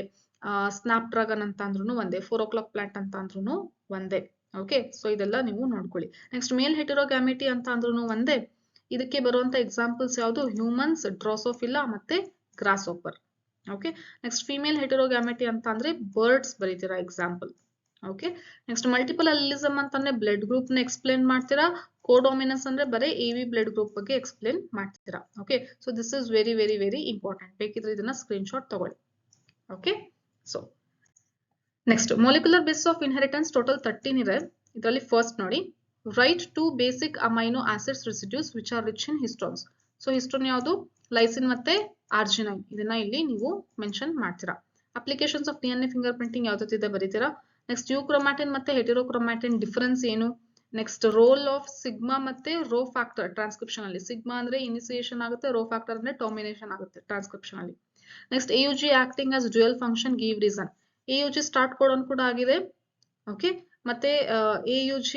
ಸ್ನಾಪ್ ಡ್ರಾಗನ್ ಅಂತ ಅಂದ್ರೂ ಒಂದೇ, 4 o'clock ಪ್ಲಾಂಟ್ ಅಂತ ಅಂದ್ರೂ ಒಂದೇ. ಓಕೆ, ಸೊ ಇದೆಲ್ಲ ನೀವು ನೋಡ್ಕೊಳ್ಳಿ. ನೆಕ್ಸ್ಟ್ ಮೇಲ್ ಹೆಟೆರೋಗ್ಯಾಮಿಟಿ ಅಂತ ಅಂದ್ರೂ ಒಂದೇ. ಇದಕ್ಕೆ ಬರುವಂತ ಎಕ್ಸಾಂಪಲ್ಸ್ ಯಾವುದು? ಹ್ಯೂಮನ್ಸ್, ಡ್ರೋಸೋಫಿಲಾ ಮತ್ತೆ grasshopper. Okay, next female heterogamety ಅಂತ ಅಂದ್ರೆ ಬರ್ಡ್ಸ್ ಬರೀತೀರಾ example. Okay, next multiple allelism ಅಂತಂದ್ರೆ ಬ್ಲಡ್ ಗ್ರೂಪ್ ನ ಎಕ್ಸ್ಪ್ಲೇನ್ ಮಾಡ್ತೀರಾ. ಕೋಡಾಮಿನೆನ್ಸ್ ಅಂದ್ರೆ ಬರೀ ಎವಿ ಬ್ಲಡ್ ಗ್ರೂಪ್ ಬಗ್ಗೆ ಎಕ್ಸ್ಪ್ಲೇನ್ ಮಾಡ್ತೀರಾ. Okay, so this is very very very important. ಬೇಕಿದ್ರೆ ಇದನ್ನ ಸ್ಕ್ರೀನ್ ಶಾಟ್ ತಗೊಳ್ಳಿ. Okay, so next molecular basis of inheritance total 13 ಇದೆ. ಇದರಲ್ಲಿ ಫಸ್ಟ್ ನೋಡಿ, write 2 basic amino acids residues which are rich in histones. So histone ಯಾವುದು? Lysine ಮತ್ತೆ arginine. ಇದನ್ನ ಇಲ್ಲಿ ನೀವು ಮೆನ್ಷನ್ ಮಾಡ್ತೀರಾ. Applications of DNA fingerprinting ಯಾವ್ದಿದೆ ಬರೀತೀರಾ. ನೆಕ್ಸ್ಟ್ ಯೂಕ್ರೋಮ್ಯಾಟಿನ್ ಮತ್ತೆ ಹೆಟೆರೋಕ್ರೋಮ್ಯಾಟಿನ್ ಡಿಫರೆನ್ಸ್ ಏನು? ನೆಕ್ಸ್ಟ್ ರೋಲ್ ಆಫ್ ಸಿಗ್ಮಾ ಮತ್ತೆ ರೋ ಫ್ಯಾಕ್ಟರ್ ಟ್ರಾನ್ಸ್ಕ್ರಿಪ್ಷನ್ ಅಲ್ಲಿ. ಸಿಗ್ಮಾ ಅಂದ್ರೆ ಇನಿಸಿಯೇಷನ್ ಆಗುತ್ತೆ, ರೋ ಫ್ಯಾಕ್ಟರ್ ಅಂದ್ರೆ ಟರ್ಮಿನೇಷನ್ ಆಗುತ್ತೆ ಟ್ರಾನ್ಸ್ಕ್ರಿಪ್ಷನ್ ಅಲ್ಲಿ. Next AUG acting as dual function give reason. AUG start codon ಕೂಡ ಆಗಿದೆ. ಓಕೆ, ಮತ್ತೆ AUG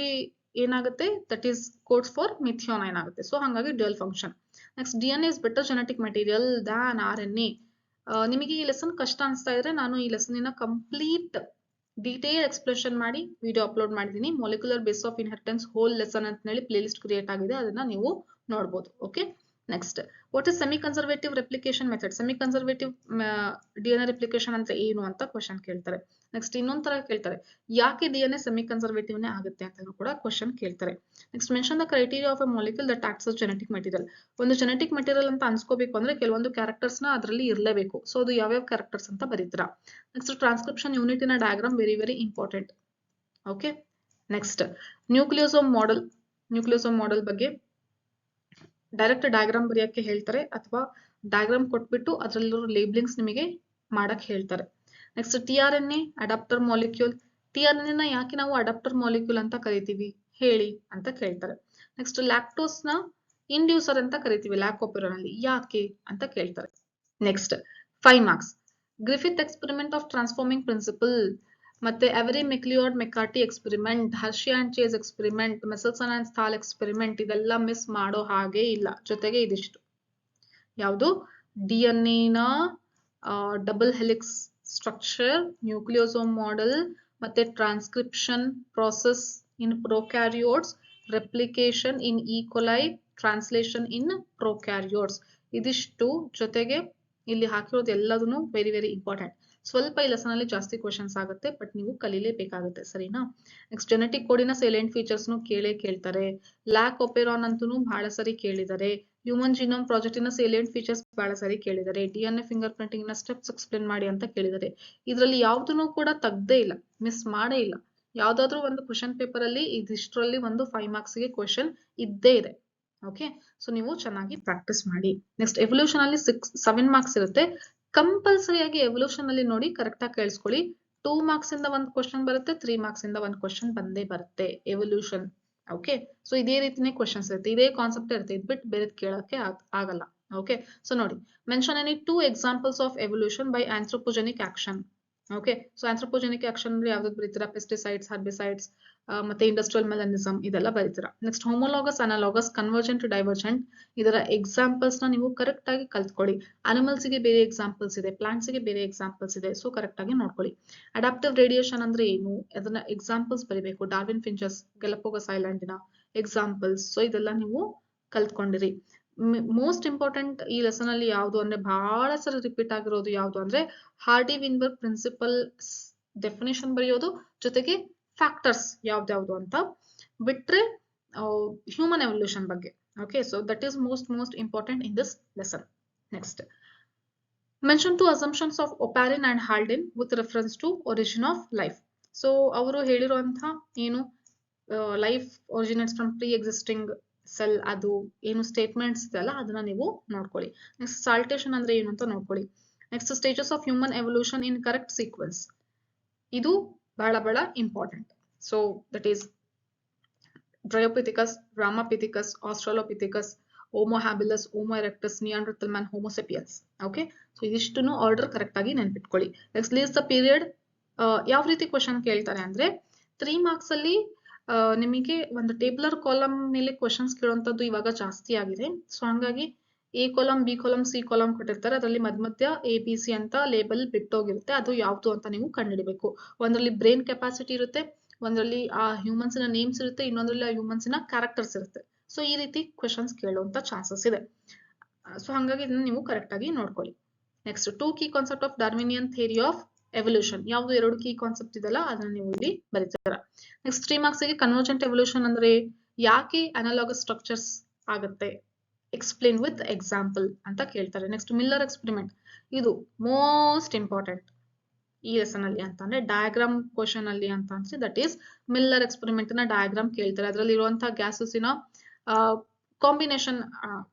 ಏನಾಗುತ್ತೆ? That is codes for methionine ಆಗುತ್ತೆ. ಸೊ ಹಾಗಾಗಿ dual function. Next DNA is better genetic material than RNA. ನಿಮಗೆ ಈ ಲೆಸನ್ ಕಷ್ಟ ಅನಿಸ್ತಾ ಇದ್ರೆ ನಾನು ಈ ಲೆಸನ್ ಕಂಪ್ಲೀಟ್ ಡೀಟೇಲ್ ಎಕ್ಸ್ಪ್ಲೇಷನ್ ಮಾಡಿ ವಿಡಿಯೋ ಅಪ್ಲೋಡ್ ಮಾಡಿದೀನಿ. Molecular basis of inheritance whole lesson ಅಂತ ಹೇಳಿ ಪ್ಲೇ ಲಿಸ್ಟ್ ಕ್ರಿಯೇಟ್ ಆಗಿದೆ, ಅದನ್ನ ನೀವು ನೋಡಬಹುದು. Okay, next what is semi conservative replication method? Semi conservative DNA replication ಅಂತ ಏನು ಅಂತ ಕ್ವಶನ್ ಕೇಳ್ತಾರೆ. ನೆಕ್ಸ್ಟ್ ಇನ್ನೊಂದ್ ತರ ಕೇಳ್ತಾರೆ, ಯಾಕೆ DNA ಸೆಮಿ ಕನ್ಸರ್ವೇಟಿವ್ ನೇ ಆಗುತ್ತೆ ಅಂತ ಕೂಡ ಕ್ವಶನ್ ಕೇಳ್ತಾರೆ. Next mention the criteria of A molecule that acts as genetic material. ಒಂದು ಜೆನೆಟಿಕ್ ಮೆಟೀರಿಯಲ್ ಅಂತ ಅನ್ಸ್ಕೋಬೇಕು ಅಂದ್ರೆ ಕೆಲವೊಂದು ಕ್ಯಾರೆಕ್ಟರ್ಸ್ ನ ಅದರಲ್ಲಿ ಇರಲೇಬೇಕು. ಸೊ ಅದು ಯಾವ್ಯಾವ ಕ್ಯಾರೆಕ್ಟರ್ಸ್ ಅಂತ ಬರೀತೀರಾ. ನೆಕ್ಸ್ಟ್ ಟ್ರಾನ್ಸ್ಕ್ರಿಪ್ಷನ್ ಯೂನಿಟ್ ಇನ diagram very very important. Okay, next nucleosome model. Nucleosome model ಬಗ್ಗೆ ಡೈರೆಕ್ಟ್ ಡಯಾಗ್ರಾಮ್ ಬರೆಯಕ್ಕೆ ಹೇಳ್ತಾರೆ, ಅಥವಾ ಡಯಾಗ್ರಾಮ್ ಕೊಟ್ಬಿಟ್ಟು ಅದರಲ್ಲಿರೋ ಲೇಬ್ಲಿಂಗ್ಸ್ ನಿಮಗೆ ಮಾಡಕ್ ಹೇಳ್ತಾರೆ. Next TRNA adapter molecule. TRNA ನ ಯಾಕೆ ನಾವು ಅಡಾಪ್ಟರ್ ಮಾಲಿಕ್ಯೂಲ್ ಅಂತ ಕರಿತೀವಿ ಹೇಳಿ ಅಂತ ಕೇಳ್ತಾರೆ. ನೆಕ್ಸ್ಟ್ ಲ್ಯಾಕ್ಟೋಸ್ ನ ಇಂಡ್ಯೂಸರ್ ಅಂತ ಕರಿತೀವಿ ಲ್ಯಾಕೋಪೆರಾನ್ ಅಲ್ಲಿ, ಯಾಕೆ ಅಂತ ಕೇಳ್ತಾರೆ. Next 5 marks. Griffith experiment of transforming principle, ಮತ್ತೆ Avery MacLeod McCarty experiment, Hershey and Chase experiment, Meselson and Stahl experiment, ಇದೆಲ್ಲ ಮಿಸ್ ಮಾಡೋ ಹಾಗೆ ಇಲ್ಲ. ಜೊತೆಗೆ ಇದಿಷ್ಟು ಯಾವುದು? DNA ನ double helix structure, nucleosome model, ಮತ್ತೆ transcription process in prokaryotes, replication in E coli, translation in prokaryotes, ಇದಿಷ್ಟು ಜೊತೆಗೆ ಇಲ್ಲಿ ಹಾಕಿರೋದು ಎಲ್ಲದನ್ನು ವೆರಿ ವೆರಿ ಇಂಪಾರ್ಟೆಂಟ್. ಸ್ವಲ್ಪ ಈ ಲೆಸನ್ ಅಲ್ಲಿ ಜಾಸ್ತಿ ಕ್ವಶನ್ಸ್ ಆಗುತ್ತೆ, ಬಟ್ ನೀವು ಕಲೀಲೇಬೇಕಾಗುತ್ತೆ, ಸರಿನಾ? ನೆಕ್ಸ್ಟ್ ಜೆನೆಟಿಕ್ ಕೋಡಿನ ಸೈಲೆಂಟ್ ಫೀಚರ್ಸ್ ಕೇಳ್ತಾರೆ. ಲ್ಯಾಕ್ ಒಪೆರಾನ್ ಅಂತೂ ಬಹಳ ಸರಿ ಕೇಳಿದ್ದಾರೆ. ಹ್ಯೂಮನ್ ಜಿನೋಮ್ ಪ್ರಾಜೆಕ್ಟ್ ಇನ ಸೈಲೆಂಟ್ ಫೀಚರ್ಸ್ ಬಹಳ ಸರಿ ಕೇಳಿದ್ದಾರೆ. DNA ಫಿಂಗರ್ ಪ್ರಿಂಟಿಂಗ್ ನ ಸ್ಟೆಪ್ಸ್ ಎಕ್ಸ್ಪ್ಲೇನ್ ಮಾಡಿ ಅಂತ ಕೇಳಿದ್ದಾರೆ. ಇದರಲ್ಲಿ ಯಾವ್ದನ್ನು ಕೂಡ ತೆಗ್ದೇ ಇಲ್ಲ, ಮಿಸ್ ಮಾಡೇ ಇಲ್ಲ. ಯಾವ್ದಾದ್ರು ಒಂದು ಕ್ವಶನ್ ಪೇಪರ್ ಅಲ್ಲಿ ಇದಿಷ್ಟರಲ್ಲಿ ಒಂದು 5 ಮಾರ್ಕ್ಸ್ ಗೆ ಕ್ವಶನ್ ಇದ್ದೇ ಇದೆ. ಓಕೆ, ಸೊ ನೀವು ಚೆನ್ನಾಗಿ ಪ್ರಾಕ್ಟೀಸ್ ಮಾಡಿ. ನೆಕ್ಸ್ಟ್ ಎವಲ್ಯೂಷನ್ ಅಲ್ಲಿ 7 ಮಾರ್ಕ್ಸ್ ಇರುತ್ತೆ. ಕಂಪಲ್ಸರಿ ಆಗಿ ಎವಲ್ಯೂಷನ್ ಅಲ್ಲಿ ನೋಡಿ, ಕರೆಕ್ಟ್ ಆಗಿ ಕೇಳಿಸ್ಕೊಳ್ಳಿ. 2 ಮಾರ್ಕ್ಸ್ ಇಂದ ಒಂದು ಕ್ವಶನ್ ಬರುತ್ತೆ, 3 ಮಾರ್ಕ್ಸ್ ಇಂದ ಒಂದು ಕ್ವಶನ್ ಬಂದೇ ಬರುತ್ತೆ ಎವಲ್ಯೂಷನ್. ಓಕೆ, ಸೊ ಇದೇ ರೀತಿನೇ ಕ್ವಶನ್ಸ್ ಇರುತ್ತೆ, ಇದೇ ಕಾನ್ಸೆಪ್ಟ್ ಇರುತ್ತೆ, ಇದ್ಬಿಟ್ಟು ಬೇರೆ ಕೇಳಕ್ಕೆ ಆಗಲ್ಲ. ಓಕೆ, ಸೊ ನೋಡಿ, mention any 2 examples of evolution by anthropogenic action. Okay, so anthropogenic action ಅಂದ್ರೆ ಯಾವ್ದು ಬರೀತೀರಾ? ಪೆಸ್ಟಿಸೈಡ್ಸ್, ಹರ್ಬಿಸೈಡ್ಸ್, ಮತ್ತೆ ಇಂಡಸ್ಟ್ರಿಯಲ್ ಮೆಲನಿಸಮ್, ಇದೆಲ್ಲ ಬರೀತೀರಾ. ನೆಕ್ಸ್ಟ್ ಹೋಮೋಲಾಗಸ್, ಅನಾಲಾಗಸ್, ಕನ್ವರ್ಜೆಂಟ್, ಡೈವರ್ಜೆಂಟ್, ಇದರ ಎಕ್ಸಾಂಪಲ್ಸ್ ನ ನೀವು ಕರೆಕ್ಟ್ ಆಗಿ ಕಲ್ತ್ಕೊಳ್ಳಿ. ಅನಿಮಲ್ಸ್ ಗೆ ಬೇರೆ ಎಕ್ಸಾಂಪಲ್ಸ್ ಇದೆ, ಪ್ಲಾಂಟ್ಸ್ ಗೆ ಬೇರೆ ಎಕ್ಸಾಂಪಲ್ಸ್ ಇದೆ, ಸೊ ಕರೆಕ್ಟ್ ಆಗಿ ನೋಡ್ಕೊಳ್ಳಿ. ಅಡಾಪ್ಟಿವ್ ರೇಡಿಯೇಷನ್ ಅಂದ್ರೆ ಏನು, ಅದನ್ನ ಎಕ್ಸಾಂಪಲ್ಸ್ ಬರೀಬೇಕು. ಡಾರ್ವಿನ್ ಫಿಂಚಸ್, ಗ್ಯಾಲಪಗೋಸ್ ಐಲ್ಯಾಂಡಿನ ಎಕ್ಸಾಂಪಲ್ಸ್, ಸೊ ಇದೆಲ್ಲ ನೀವು ಕಲ್ತ್ಕೊಂಡಿರಿ. ಮೋಸ್ಟ್ ಇಂಪಾರ್ಟೆಂಟ್ ಈ ಲೆಸನ್ ಅಲ್ಲಿ ಯಾವುದು ಅಂದ್ರೆ ಬಹಳ ಸರಿ ರಿಪೀಟ್ ಆಗಿರೋದು ಯಾವುದು ಅಂದ್ರೆ ಹಾರ್ಡಿ ವಿನ್ಬರ್ಗ್ ಪ್ರಿನ್ಸಿಪಲ್ ಡೆಫಿನೇಷನ್ ಬರೆಯೋದು, ಜೊತೆಗೆ ಫ್ಯಾಕ್ಟರ್ಸ್ ಯಾವ್ದ್ಯಾವ್ದು ಅಂತ ಬಿಟ್ರೆ ಹ್ಯೂಮನ್ ಎವಲ್ಯೂಷನ್ ಬಗ್ಗೆ. Okay, so that is most important in this lesson. Next mention 2 assumptions of Oparin and Haldane with reference to origin of life. So ಅವರು ಹೇಳಿರುವಂತಹ ಏನು, life originates from pre existing cell ಅದು ಏನು statements ಇದೆಯಲ್ಲ ಅದನ್ನ ನೀವು ನೋಡ್ಕೊಳ್ಳಿ. ನೆಕ್ಸ್ಟ್ ಸಾಲ್ಟೇಷನ್ ಅಂದ್ರೆ ಏನು ಅಂತ ನೋಡ್ಕೊಳ್ಳಿ. Next stages of human evolution in correct sequence, ಇದು ಬಹಳ ಬಹಳ important. So that is Dryopithecus, Ramapithecus, Australopithecus, Homo habilis, Homo erectus, Neanderthal man, Homo sapiens. Okay, so ಇದಿಷ್ಟನ್ನು ಆರ್ಡರ್ ಕರೆಕ್ಟ್ ಆಗಿ ನೆನ್ಪಿಟ್ಕೊಳ್ಳಿ. Next list the period. ಯಾವ ರೀತಿ question ಕೇಳ್ತಾರೆ ಅಂದ್ರೆ 3 ಮಾರ್ಕ್ಸ್ ಅಲ್ಲಿ ನಿಮಗೆ ಒಂದು ಟೇಬುಲರ್ ಕಾಲಮ್ ಮೇಲೆ ಕ್ವಶನ್ಸ್ ಕೇಳುವಂತದ್ದು ಇವಾಗ ಜಾಸ್ತಿ ಆಗಿದೆ. ಸೊ ಹಂಗಾಗಿ A column, B column, C column ಕೊಟ್ಟಿರ್ತಾರೆ. ಅದರಲ್ಲಿ ಮಧ್ಯ ಎ ಬಿ ಸಿ ಅಂತ ಲೇಬಲ್ ಬಿಟ್ಟೋಗಿರುತ್ತೆ. ಅದು ಯಾವ್ದು ಅಂತ ನೀವು ಕಂಡುಹಿಡಿಬೇಕು. ಒಂದರಲ್ಲಿ ಬ್ರೈನ್ ಕೆಪಾಸಿಟಿ ಇರುತ್ತೆ, ಒಂದರಲ್ಲಿ ಆ ಹ್ಯೂಮನ್ಸ್ ನ ನೇಮ್ಸ್ ಇರುತ್ತೆ, ಇನ್ನೊಂದರಲ್ಲಿ ಆ ಹ್ಯೂಮನ್ಸ್ ನ ಕ್ಯಾರೆಕ್ಟರ್ಸ್ ಇರುತ್ತೆ. ಸೊ ಈ ರೀತಿ ಕ್ವಶನ್ಸ್ ಕೇಳುವಂತ ಚಾನ್ಸಸ್ ಇದೆ. ಸೊ ಹಂಗಾಗಿ ಇದನ್ನ ನೀವು ಕರೆಕ್ಟ್ ಆಗಿ ನೋಡ್ಕೊಳ್ಳಿ. Next 2 key concept of Darwinian theory of evolution. ಯಾವ್ದು 2 ಕೀ ಕಾನ್ಸೆಪ್ಟ್ ಇದೆಲ್ಲ ಅದನ್ನ ನೀವು ಇಲ್ಲಿ ಬರೀತೀರಾ. ನೆಕ್ಸ್ಟ್ 3 ಮಾರ್ಕ್ಸ್ ಗೆ ಕನ್ವರ್ಜೆಂಟ್ ಎವಲ್ಯೂಷನ್ ಅಂದ್ರೆ ಯಾಕೆ ಅನಲಾಗಸ್ ಸ್ಟ್ರಕ್ಚರ್ಸ್ ಆಗುತ್ತೆ, ಎಕ್ಸ್ಪ್ಲೇನ್ ವಿತ್ ಎಕ್ಸಾಂಪಲ್ ಅಂತ ಕೇಳ್ತಾರೆ. ನೆಕ್ಸ್ಟ್ ಮಿಲ್ಲರ್ ಎಕ್ಸ್ಪೆರಿಮೆಂಟ್, ಇದು ಮೋಸ್ಟ್ ಇಂಪಾರ್ಟೆಂಟ್ ಈ ಲೆಸನ್ ಅಲ್ಲಿ ಅಂತ ಅಂದ್ರೆ ಡಯಾಗ್ರಾಮ್ ಕ್ವಶನ್ ಅಲ್ಲಿ ಅಂತ ಅಂದ್ರೆ ದಟ್ ಈಸ್ ಮಿಲ್ಲರ್ ಎಕ್ಸ್ಪೆರಿಮೆಂಟ್ ನ ಡಯಾಗ್ರಾಮ್ ಕೇಳ್ತಾರೆ. ಅದರಲ್ಲಿ ಇರುವಂತಹ ಗ್ಯಾಸಸ್ಸಿನ ಕಾಂಬಿನೇಷನ್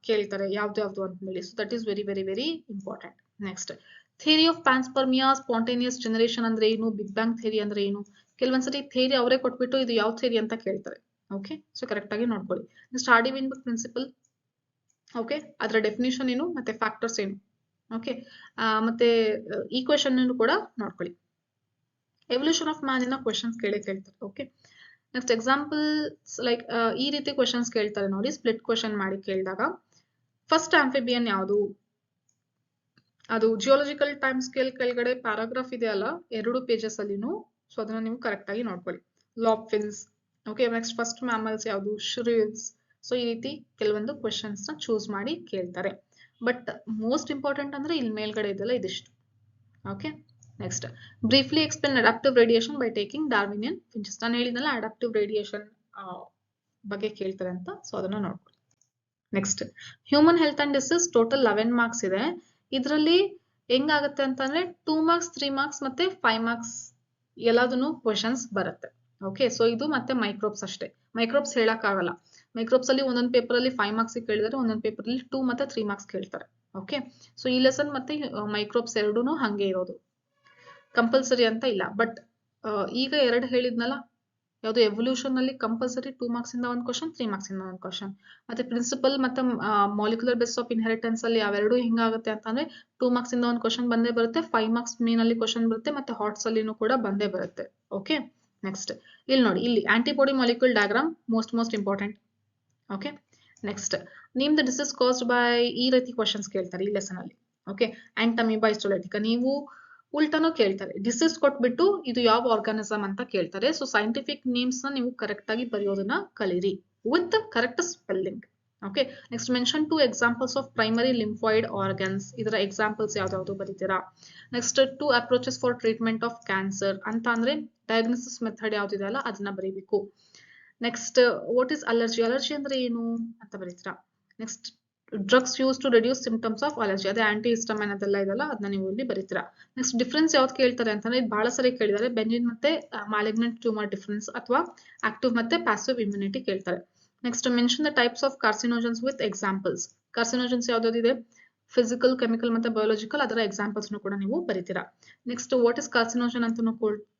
ಕೇಳ್ತಾರೆ ಯಾವ್ದು ಅಂತ ಹೇಳಿ. So that is very very very important. Next theory of panspermia spontaneous generation ಅಂದ್ರೆ ಏನು, ಬಿಗ್ ಬ್ಯಾಂಗ್ ಥಿಯರಿ ಅಂದ್ರೆ ಏನು. ಕೆಲವೊಂದ್ಸತಿ ಥಿಯರಿ ಅವರೇ ಕೊಟ್ಬಿಟ್ಟು ಇದು ಯಾವ ಥಿಯರಿ ಅಂತ ಕೇಳ್ತಾರೆ. ಓಕೆ, ಸೊ ಕರೆಕ್ಟ್ ಆಗಿ ನೋಡ್ಕೊಳ್ಳಿ. ನೆಕ್ಸ್ಟ್ ಹಾರ್ಡಿ-ವೇನ್ಬರ್ಗ್ ಪ್ರಿನ್ಸಿಪಲ್, ಓಕೆ, ಅದರ ಡೆಫಿನಿಷನ್ ಏನು ಮತ್ತೆ ಫ್ಯಾಕ್ಟರ್ಸ್ ಏನು. ಓಕೆ, ಮತ್ತೆ ಈಕ್ವೇಶನ್ ಕೂಡ ನೋಡ್ಕೊಳ್ಳಿ. ಎವಲ್ಯೂಷನ್ ಆಫ್ ಮ್ಯಾನ್ ಇನ ಕ್ವಶನ್ಸ್ ಕೇಳ್ತಾರೆ. ಓಕೆ, ನೆಕ್ಸ್ಟ್ ಎಕ್ಸಾಂಪಲ್ಸ್ ಲೈಕ್ ಈ ರೀತಿ ಕ್ವಶನ್ಸ್ ಕೇಳ್ತಾರೆ ನೋಡಿ. ಸ್ಪ್ಲಿಟ್ ಕ್ವಶನ್ ಮಾಡಿ ಕೇಳಿದಾಗ ಫಸ್ಟ್ ಆಂಫಿಬಿಯನ್ ಯಾವುದು, ಅದು ಜಿಯೋಲಜಿಕಲ್ ಟೈಮ್ ಸ್ಕೇಲ್ ಕೆಳಗಡೆ ಪ್ಯಾರಾಗ್ರಾಫ್ ಇದೆ ಅಲ್ಲ 2 ಪೇಜಸ್ ಅಲ್ಲಿನೂ. ಸೊ ಅದನ್ನ ನೀವು ಕರೆಕ್ಟ್ ಆಗಿ ನೋಡ್ಕೊಳ್ಳಿ. ಲಾಬ್ಫಿನ್ಸ್. ಓಕೆ, ನೆಕ್ಸ್ಟ್ ಫಸ್ಟ್ ಮ್ಯಾಮಲ್ಸ್ ಯಾವುದು, ಶ್ರಿಲ್ಸ್. ಸೊ ಈ ರೀತಿ ಕೆಲವೊಂದು ಕ್ವಶನ್ಸ್ ನ ಚೂಸ್ ಮಾಡಿ ಕೇಳ್ತಾರೆ. ಬಟ್ ಮೋಸ್ಟ್ ಇಂಪಾರ್ಟೆಂಟ್ ಅಂದ್ರೆ ಇಲ್ಲಿ ಮೇಲ್ಗಡೆ ಇದೆಲ್ಲ ಇದಿಷ್ಟು. Okay, next briefly explain adaptive radiation by taking Darwinian finches. ನಾನು ಹೇಳಿದ್ನಲ್ಲ ಅಡಾಪ್ಟಿವ್ ರೇಡಿಯೇಷನ್ ಬಗ್ಗೆ ಕೇಳ್ತಾರೆ ಅಂತ. ಸೊ ಅದನ್ನ ನೋಡ್ಕೊಳ್ಳಿ. Next human health and disease total 11 marks ಇದೆ. ಇದರಲ್ಲಿ ಹೆಂಗಾಗುತ್ತೆ ಅಂತಂದ್ರೆ 2 ಮಾರ್ಕ್ಸ್, 3 ಮಾರ್ಕ್ಸ್ ಮತ್ತೆ 5 ಮಾರ್ಕ್ಸ್ ಎಲ್ಲದನ್ನು ಕ್ವಶನ್ಸ್ ಬರುತ್ತೆ. ಓಕೆ, ಸೊ ಇದು ಮತ್ತೆ ಮೈಕ್ರೋಬ್ಸ್ ಅಷ್ಟೇ. ಮೈಕ್ರೋಬ್ಸ್ ಹೇಳಕ್ ಆಗಲ್ಲ. ಮೈಕ್ರೋಬ್ಸ್ ಅಲ್ಲಿ ಒಂದೊಂದು ಪೇಪರ್ ಅಲ್ಲಿ 5 ಮಾರ್ಕ್ಸ್ ಕೇಳಿದರೆ, ಒಂದೊಂದು ಪೇಪರ್ ಅಲ್ಲಿ 2 ಮತ್ತೆ 3 ಮಾರ್ಕ್ಸ್ ಕೇಳ್ತಾರೆ. ಓಕೆ, ಸೊ ಈ ಲೆಸನ್ ಮತ್ತೆ ಮೈಕ್ರೋಬ್ಸ್ ಎರಡೂನು ಹಂಗೆ ಇರೋದು, ಕಂಪಲ್ಸರಿ ಅಂತ ಇಲ್ಲ. ಬಟ್ ಈಗ 2 ಹೇಳಿದ್ನಲ್ಲ, ಯಾವುದು ಎವಲ್ಯೂಷನ್ ಅಲ್ಲಿ ಕಂಪಲ್ಸರಿ 2 ಮಾರ್ಕ್ಸ್ ಇಂದ ಒಂದು ಕ್ವಶನ್, 3 ಮಾರ್ಕ್ಸ್ ಇಂದ ಒಂದು ಕ್ವಶನ್. ಮತ್ತೆ ಪ್ರಿನ್ಸಿಪಲ್ ಮತ್ತೆ ಮಾಲಿಕ್ಯುಲರ್ ಬೇಸ್ ಆಫ್ ಇನ್ಹೆರಿಟೆನ್ಸ್ ಅಲ್ಲಿ ಅವೆರಡು ಹಿಂಗಾಗುತ್ತೆ ಅಂತಂದ್ರೆ 2 ಮಾರ್ಕ್ಸ್ ಇಂದ ಒಂದು ಕ್ವಶನ್ ಬಂದೇ ಬರುತ್ತೆ, 5 ಮಾರ್ಕ್ಸ್ ಮೇನ್ ಅಲ್ಲಿ ಕ್ವಶನ್ ಬರುತ್ತೆ, ಮತ್ತೆ ಹಾಟ್ಸ್ ಅಲ್ಲಿನೂ ಕೂಡ ಬಂದೇ ಬರುತ್ತೆ. ಓಕೆ, ನೆಕ್ಸ್ಟ್ ಇಲ್ಲಿ ನೋಡಿ, ಇಲ್ಲಿ antibody molecule diagram most important. Okay, next name the disease caused by, ಈ ರೀತಿ ಕ್ವಶನ್ಸ್ ಕೇಳ್ತಾರೆ ಈ ಲೆಸನ್ ಅಲ್ಲಿ. Okay, Entamoeba histolytica. ನೀವು ಉಲ್ಟಾನೂ ಕೇಳ್ತಾರೆ, ಡಿಸೀಸ್ ಕೊಟ್ಬಿಟ್ಟು ಇದು ಯಾವ ಆರ್ಗಾನಿಸಮ್ ಅಂತ ಕೇಳ್ತಾರೆ. ಸೊ ಸೈಂಟಿಫಿಕ್ ನೇಮ್ಸ್ ನ ನೀವು ಕರೆಕ್ಟ್ ಆಗಿ ಬರೆಯೋದನ್ನ ಕಲೀರಿ with correct spelling. Okay, next mention 2 examples of primary lymphoid organs. ಇದರ ಎಕ್ಸಾಂಪಲ್ಸ್ ಯಾವ್ದಾವ್ದು ಬರೀತೀರಾ. Next 2 approaches for treatment of cancer ಅಂತ ಅಂದ್ರೆ ಡಯಾಗ್ನೋಸಿಸ್ ಮೆಥಡ್ ಯಾವ್ದಿದೆ ಅಲ್ಲ ಅದನ್ನ ಬರೀಬೇಕು. Next what is allergy, allergy ಅಂದ್ರೆ ಏನು ಅಂತ ಬರೀತೀರಾ. Next drugs use to reduce symptoms of allergy, ಅದೇ ಆಂಟಿ ಹಿಸ್ಟಮಿನ್ ಅದೆಲ್ಲ ಇದೆಲ್ಲ ಅದನ್ನ ನೀವು ಇಲ್ಲಿ ಬರೀತೀರಾ. ನೆಕ್ಸ್ಟ್ ಡಿಫ್ರೆನ್ಸ್ ಯಾವ್ದು ಕೇಳ್ತಾರೆ ಅಂತಂದ್ರೆ ಇದು ಬಹಳ ಸರಿ ಕೇಳಿದ್ದಾರೆ, ಬೆನಿನ್ ಮತ್ತೆ ಮಾಲಿಗ್ನೆಂಟ್ ಟ್ಯೂಮರ್ ಡಿಫ್ರೆನ್ಸ್ ಅಥವಾ ಆಕ್ಟಿವ್ ಮತ್ತೆ ಪ್ಯಾಸಿವ್ ಇಮ್ಯುನಿಟಿ ಕೇಳ್ತಾರೆ. Next mention the types of carcinogens with examples. Carcinogens ಯಾವ್ದಾವ್ದಿದೆ, ಫಿಸಿಕಲ್, ಕೆಮಿಕಲ್ ಮತ್ತೆ ಬಯೋಲಾಜಿಕಲ್, ಅದರ ಎಕ್ಸಾಂಪಲ್ಸ್ ಕೂಡ ನೀವು ಬರೀತೀರಾ. ನೆಕ್ಸ್ಟ್ ವಾಟ್ ಇಸ್ ಕಾರ್ಸಿನೋಜನ್ ಅಂತಾನು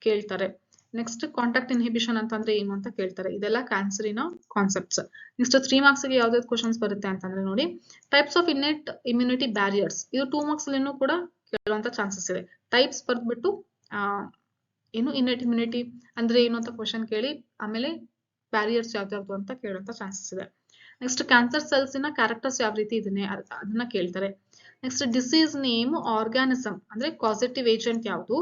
ಕೇಳ್ತಾರೆ. ನೆಕ್ಸ್ಟ್ ಕಾಂಟ್ಯಾಕ್ಟ್ ಇನ್ಹಿಬಿಷನ್ ಅಂತಂದ್ರೆ ಏನು ಅಂತ ಕೇಳ್ತಾರೆ. ಇದೆಲ್ಲ ಕ್ಯಾನ್ಸರಿನ ಕಾನ್ಸೆಪ್ಟ್ಸ್. ನೆಕ್ಸ್ಟ್ 3 ಮಾರ್ಕ್ಸ್ ಗೆ ಯಾವ್ದಾವ್ದು ಕ್ವಶನ್ಸ್ ಬರುತ್ತೆ ಅಂತಂದ್ರೆ ನೋಡಿ, types of innate immunity barriers. ಇದು 2 ಮಾರ್ಕ್ಸ್ ಅಲ್ಲಿನೂ ಕೂಡ ಕೇಳುವಂತ ಚಾನ್ಸಸ್ ಇದೆ. ಟೈಪ್ಸ್ ಬರ್ದ್ಬಿಟ್ಟು ಏನು ಇನ್ನೇಟ್ ಇಮ್ಯುನಿಟಿ ಅಂದ್ರೆ ಏನು ಅಂತ ಕ್ವಶನ್ ಕೇಳಿ ಆಮೇಲೆ ಬ್ಯಾರಿಯರ್ಸ್ ಯಾವ್ದಾವ್ದು ಅಂತ ಕೇಳುವಂತ ಚಾನ್ಸಸ್ ಇದೆ. ನೆಕ್ಸ್ಟ್ ಕ್ಯಾನ್ಸರ್ ಸೆಲ್ಸ್ ನ ಕ್ಯಾರೆಕ್ಟರ್ಸ್ ಯಾವ ರೀತಿ ಇದನ್ನೇ ಅದನ್ನ ಕೇಳ್ತಾರೆ. ನೆಕ್ಸ್ಟ್ ಡಿಸೀಸ್ ನೇಮ್, ಆರ್ಗಾನಿಸಮ್ ಅಂದ್ರೆ ಕಾಸೆಟಿವ್ ಏಜೆಂಟ್ ಯಾವುದು,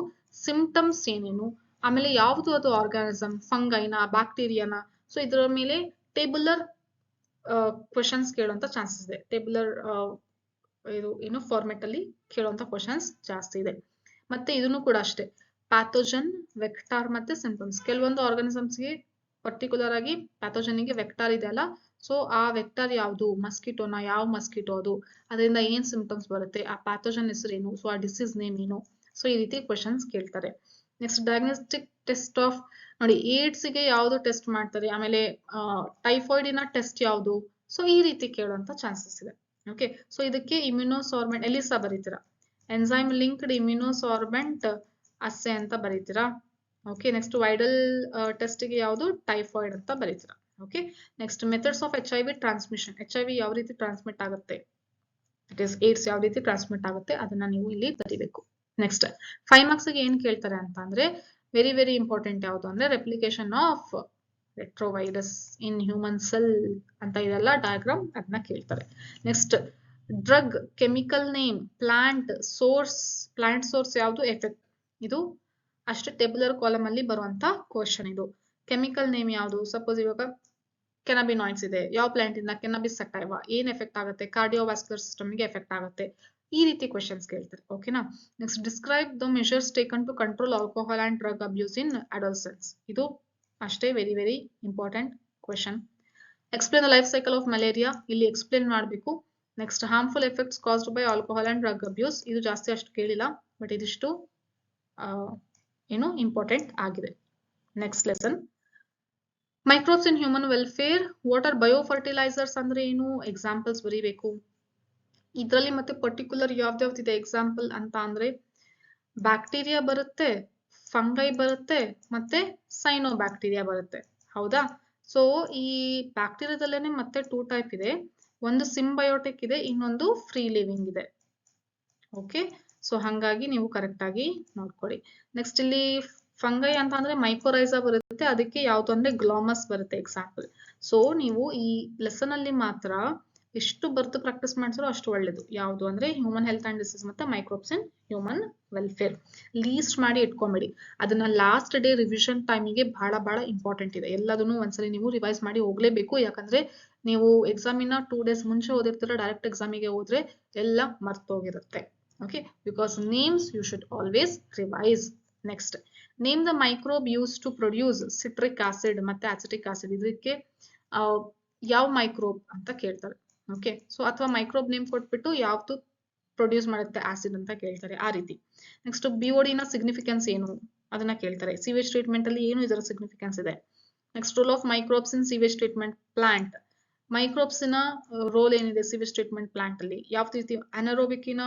ಸಿಂಪ್ಟಮ್ಸ್ ಏನೇನು, ಆಮೇಲೆ ಯಾವುದು ಅದು ಆರ್ಗಾನಿಸಮ್, ಫಂಗೈನಾ ಬ್ಯಾಕ್ಟೀರಿಯಾನ. ಸೊ ಇದರ ಮೇಲೆ ಟೇಬುಲರ್ ಕ್ವಶನ್ಸ್ ಕೇಳುವಂತ ಚಾನ್ಸಸ್ ಇದೆ. ಟೇಬುಲರ್ ಇದು ಏನು ಫಾರ್ಮೆಟ್ ಅಲ್ಲಿ ಕೇಳುವಂತ ಕ್ವಶನ್ಸ್ ಜಾಸ್ತಿ ಇದೆ. ಮತ್ತೆ ಇದನ್ನು ಕೂಡ ಅಷ್ಟೇ, ಪ್ಯಾಥೋಜನ್, ವೆಕ್ಟಾರ್ ಮತ್ತೆ ಸಿಂಪ್ಟಮ್ಸ್. ಕೆಲವೊಂದು ಆರ್ಗಾನಿಸಮ್ಸ್ಗೆ ಪರ್ಟಿಕ್ಯುಲರ್ ಆಗಿ ಪ್ಯಾಥೋಜನ್ಗೆ ವೆಕ್ಟಾರ್ ಇದೆ ಅಲ್ಲ, ಸೊ ಆ ವೆಕ್ಟಾರ್ ಯಾವುದು, ಮಸ್ಕಿಟೋನ, ಯಾವ ಮಸ್ಕಿಟೋ ಅದು, ಅದರಿಂದ ಏನ್ ಸಿಂಪ್ಟಮ್ಸ್ ಬರುತ್ತೆ, ಆ ಪ್ಯಾಥೋಜನ್ ಹೆಸರು ಏನು, ಸೊ ಆ ಡಿಸೀಸ್ ನೇಮ್ ಏನು. ಸೊ ಈ ರೀತಿ ಕ್ವಶನ್ಸ್ ಕೇಳ್ತಾರೆ. ನೆಕ್ಸ್ಟ್ ಡಯಾಗ್ನೋಸ್ಟಿಕ್ ಟೆಸ್ಟ್ ಆಫ್, ನೋಡಿ ಏಡ್ಸ್ ಗೆ ಯಾವ್ದು ಟೆಸ್ಟ್ ಮಾಡ್ತಾರೆ, ಆಮೇಲೆ ಟೈಫಾಯ್ಡಿನ ಟೆಸ್ಟ್ ಯಾವುದು, ಸೊ ಈ ರೀತಿ ಕೇಳುವಂತ ಚಾನ್ಸಸ್ ಇದೆ. ಓಕೆ, ಸೊ ಇದಕ್ಕೆ ಇಮ್ಯುನೋಸಾರ್ಬೆಂಟ್ ಎಲಿಸಾ ಬರೀತೀರಾ, ಎನ್ಸೈಮ್ ಲಿಂಕ್ಡ್ ಇಮ್ಯುನೋಸಾರ್ಬೆಂಟ್ ಅಸ್ಸೆ ಅಂತ ಬರೀತೀರಾ. ಓಕೆ, ನೆಕ್ಸ್ಟ್ ವೈಡಲ್ ಟೆಸ್ಟ್ಗೆ ಯಾವುದು ಟೈಫಾಯ್ಡ್ ಅಂತ ಬರೀತೀರಾ. Okay, next methods of HIV transmission, HIV ಯಾವ ರೀತಿ ಟ್ರಾನ್ಸ್ಮಿಟ್ ಆಗುತ್ತೆ, ಇಟ್ ಇಸ್ ಏಡ್ಸ್ ಯಾವ ರೀತಿ ಟ್ರಾನ್ಸ್ಮಿಟ್ ಆಗುತ್ತೆ ಅದನ್ನ ನೀವು ಇಲ್ಲಿ ಬರೀಬೇಕು. ನೆಕ್ಸ್ಟ್ 5 ಮಾರ್ಕ್ಸ್ ಗೆ ಏನ್ ಕೇಳ್ತಾರೆ ಅಂತ ಅಂದ್ರೆ ವೆರಿ ವೆರಿ ಇಂಪಾರ್ಟೆಂಟ್ ಯಾವುದು ಅಂದ್ರೆ replication of retrovirus in human cell ಅಂತ ಇದೆಲ್ಲ ಡಯಾಗ್ರಾಮ್ ಅದನ್ನ ಕೇಳ್ತಾರೆ. Next drug chemical name, plant source ಯಾವುದು, ಎಫೆಕ್ಟ್, ಇದು ಅಷ್ಟೇ ಟೇಬುಲರ್ ಕಾಲಮ್ ಅಲ್ಲಿ ಬರುವಂತ ಕ್ವಶನ್ ಇದು. ಕೆಮಿಕಲ್ ನೇಮ್ ಯಾವುದು, ಸಪೋಸ್ ಇವಾಗ ಕೆನಬಿನಾಯ್ಡ್ಸ್ ಇದೆ, ಯಾವ ಪ್ಲಾಂಟ್ ಇಂದ, ಕೆನಬಿಸ್ ಸಟೈವಾ, ಏನ್ ಎಫೆಕ್ಟ್ ಆಗುತ್ತೆ, ಕಾರ್ಡಿಯೋವಾಸ್ಕ್ಯುಲರ್ ಸಿಸ್ಟಮ್ ಗೆ ಎಫೆಕ್ಟ್ ಆಗುತ್ತೆ, ಈ ರೀತಿ ಕ್ವಶನ್ಸ್ ಕೇಳ್ತಾರೆ. ಓಕೆನಾ. Next describe the measures taken to control alcohol and drug abuse in adolescence, ಇದು ಅಷ್ಟೇ very very important question. Explain the life cycle of malaria, ಇಲ್ಲಿ ಎಕ್ಸ್ಪ್ಲೇನ್ ಮಾಡಬೇಕು. Next harmful effects caused by alcohol and drug abuse, ಇದು ಜಾಸ್ತಿ ಅಷ್ಟು ಕೇಳಿಲ್ಲ but ಇದಿಷ್ಟು ಏನು ಇಂಪಾರ್ಟೆಂಟ್ ಆಗಿದೆ. Next lesson microbes in human welfare, what are biofertilizers ಅಂದ್ರೆ ಏನು, ಎಕ್ಸಾಂಪಲ್ಸ್ ಬರೀಬೇಕು. ಇದರಲ್ಲಿ ಮತ್ತೆ ಪರ್ಟಿಕ್ಯುಲರ್ ಯಾವ್ದಾವ್ದಿದೆ ಎಕ್ಸಾಂಪಲ್ ಅಂತ ಅಂದ್ರೆ ಬ್ಯಾಕ್ಟೀರಿಯಾ ಬರುತ್ತೆ, ಫಂಗೈ ಬರುತ್ತೆ, ಮತ್ತೆ ಸೈನೋ ಬ್ಯಾಕ್ಟೀರಿಯಾ ಬರುತ್ತೆ, ಹೌದಾ. ಸೊ ಈ ಬ್ಯಾಕ್ಟೀರಿಯಾದಲ್ಲೇನೆ ಮತ್ತೆ 2 ಟೈಪ್ ಇದೆ, ಒಂದು ಸಿಂಬಯೋಟಿಕ್ ಇದೆ, ಇನ್ನೊಂದು ಫ್ರೀ ಲಿವಿಂಗ್ ಇದೆ. ಓಕೆ, ಸೊ ಹಂಗಾಗಿ ನೀವು ಕರೆಕ್ಟ್ ಆಗಿ ನೋಡ್ಕೊಳ್ಳಿ. ನೆಕ್ಸ್ಟ್ ಇಲ್ಲಿ ಫಂಗೈ ಅಂತ ಅಂದ್ರೆ ಮೈಕೋರೈಸಾ ಬರುತ್ತೆ, ಅದಕ್ಕೆ ಯಾವ್ದು ಅಂದ್ರೆ ಗ್ಲಾಮಸ್ ಬರುತ್ತೆ ಎಕ್ಸಾಂಪಲ್. ಸೊ ನೀವು ಈ ಲೆಸನ್ ಅಲ್ಲಿ ಮಾತ್ರ ಎಷ್ಟು ಬರ್ತು ಪ್ರಾಕ್ಟೀಸ್ ಮಾಡಿಸಿರೋ ಅಷ್ಟು ಒಳ್ಳೇದು. ಯಾವುದು ಅಂದ್ರೆ ಹ್ಯೂಮನ್ ಹೆಲ್ತ್ ಅಂಡ್ ಡಿಸೀಸ್ ಮತ್ತೆ microbes in human welfare list ಮಾಡಿ ಇಟ್ಕೊಂಬಿಡಿ. ಅದನ್ನ ಲಾಸ್ಟ್ ಡೇ ರಿವಿಷನ್ ಟೈಮಿಗೆ ಬಹಳ ಇಂಪಾರ್ಟೆಂಟ್ ಇದೆ. ಎಲ್ಲದನ್ನು ಒಂದ್ಸಲಿ ನೀವು ರಿವೈಸ್ ಮಾಡಿ ಹೋಗ್ಲೇಬೇಕು, ಯಾಕಂದ್ರೆ ನೀವು ಎಕ್ಸಾಮಿನ 2 ಡೇಸ್ ಮುಂಚೆ ಓದಿರ್ತೀರ, ಡೈರೆಕ್ಟ್ ಎಕ್ಸಾಮಿಗೆ ಹೋದ್ರೆ ಎಲ್ಲ ಮರ್ತೋಗಿರುತ್ತೆ. Okay, because names you should always revise. Next name the microbe use to produce citric acid ಮತ್ತೆ ಅಸಿಟಿಕ್ ಆಸಿಡ್, ಇದಕ್ಕೆ ಯಾವ ಮೈಕ್ರೋಬ್ ಅಂತ ಕೇಳ್ತಾರೆ. ಓಕೆ, ಸೊ ಅಥವಾ ಮೈಕ್ರೋಬ್ ನೇಮ್ ಕೊಟ್ಬಿಟ್ಟು ಯಾವ್ದು ಪ್ರೊಡ್ಯೂಸ್ ಮಾಡುತ್ತೆ ಆಸಿಡ್ ಅಂತ ಕೇಳ್ತಾರೆ, ಆ ರೀತಿ. ನೆಕ್ಸ್ಟ್ BOD ನ ಸಿಗ್ನಿಫಿಕೆನ್ಸ್ ಏನು ಅದನ್ನ ಕೇಳ್ತಾರೆ. ಸಿವೇಜ್ ಟ್ರೀಟ್ಮೆಂಟ್ ಅಲ್ಲಿ ಏನು ಇದರ ಸಿಗ್ನಿಫಿಕೆನ್ಸ್ ಇದೆ. Next role of microbes in sewage treatment plant, microbes ನ ರೋಲ್ ಏನಿದೆ ಸಿವೇಜ್ ಟ್ರೀಟ್ಮೆಂಟ್ ಪ್ಲಾಂಟ್ ಅಲ್ಲಿ, ಯಾವ ರೀತಿ ಅನರೋಬಿಕಿನ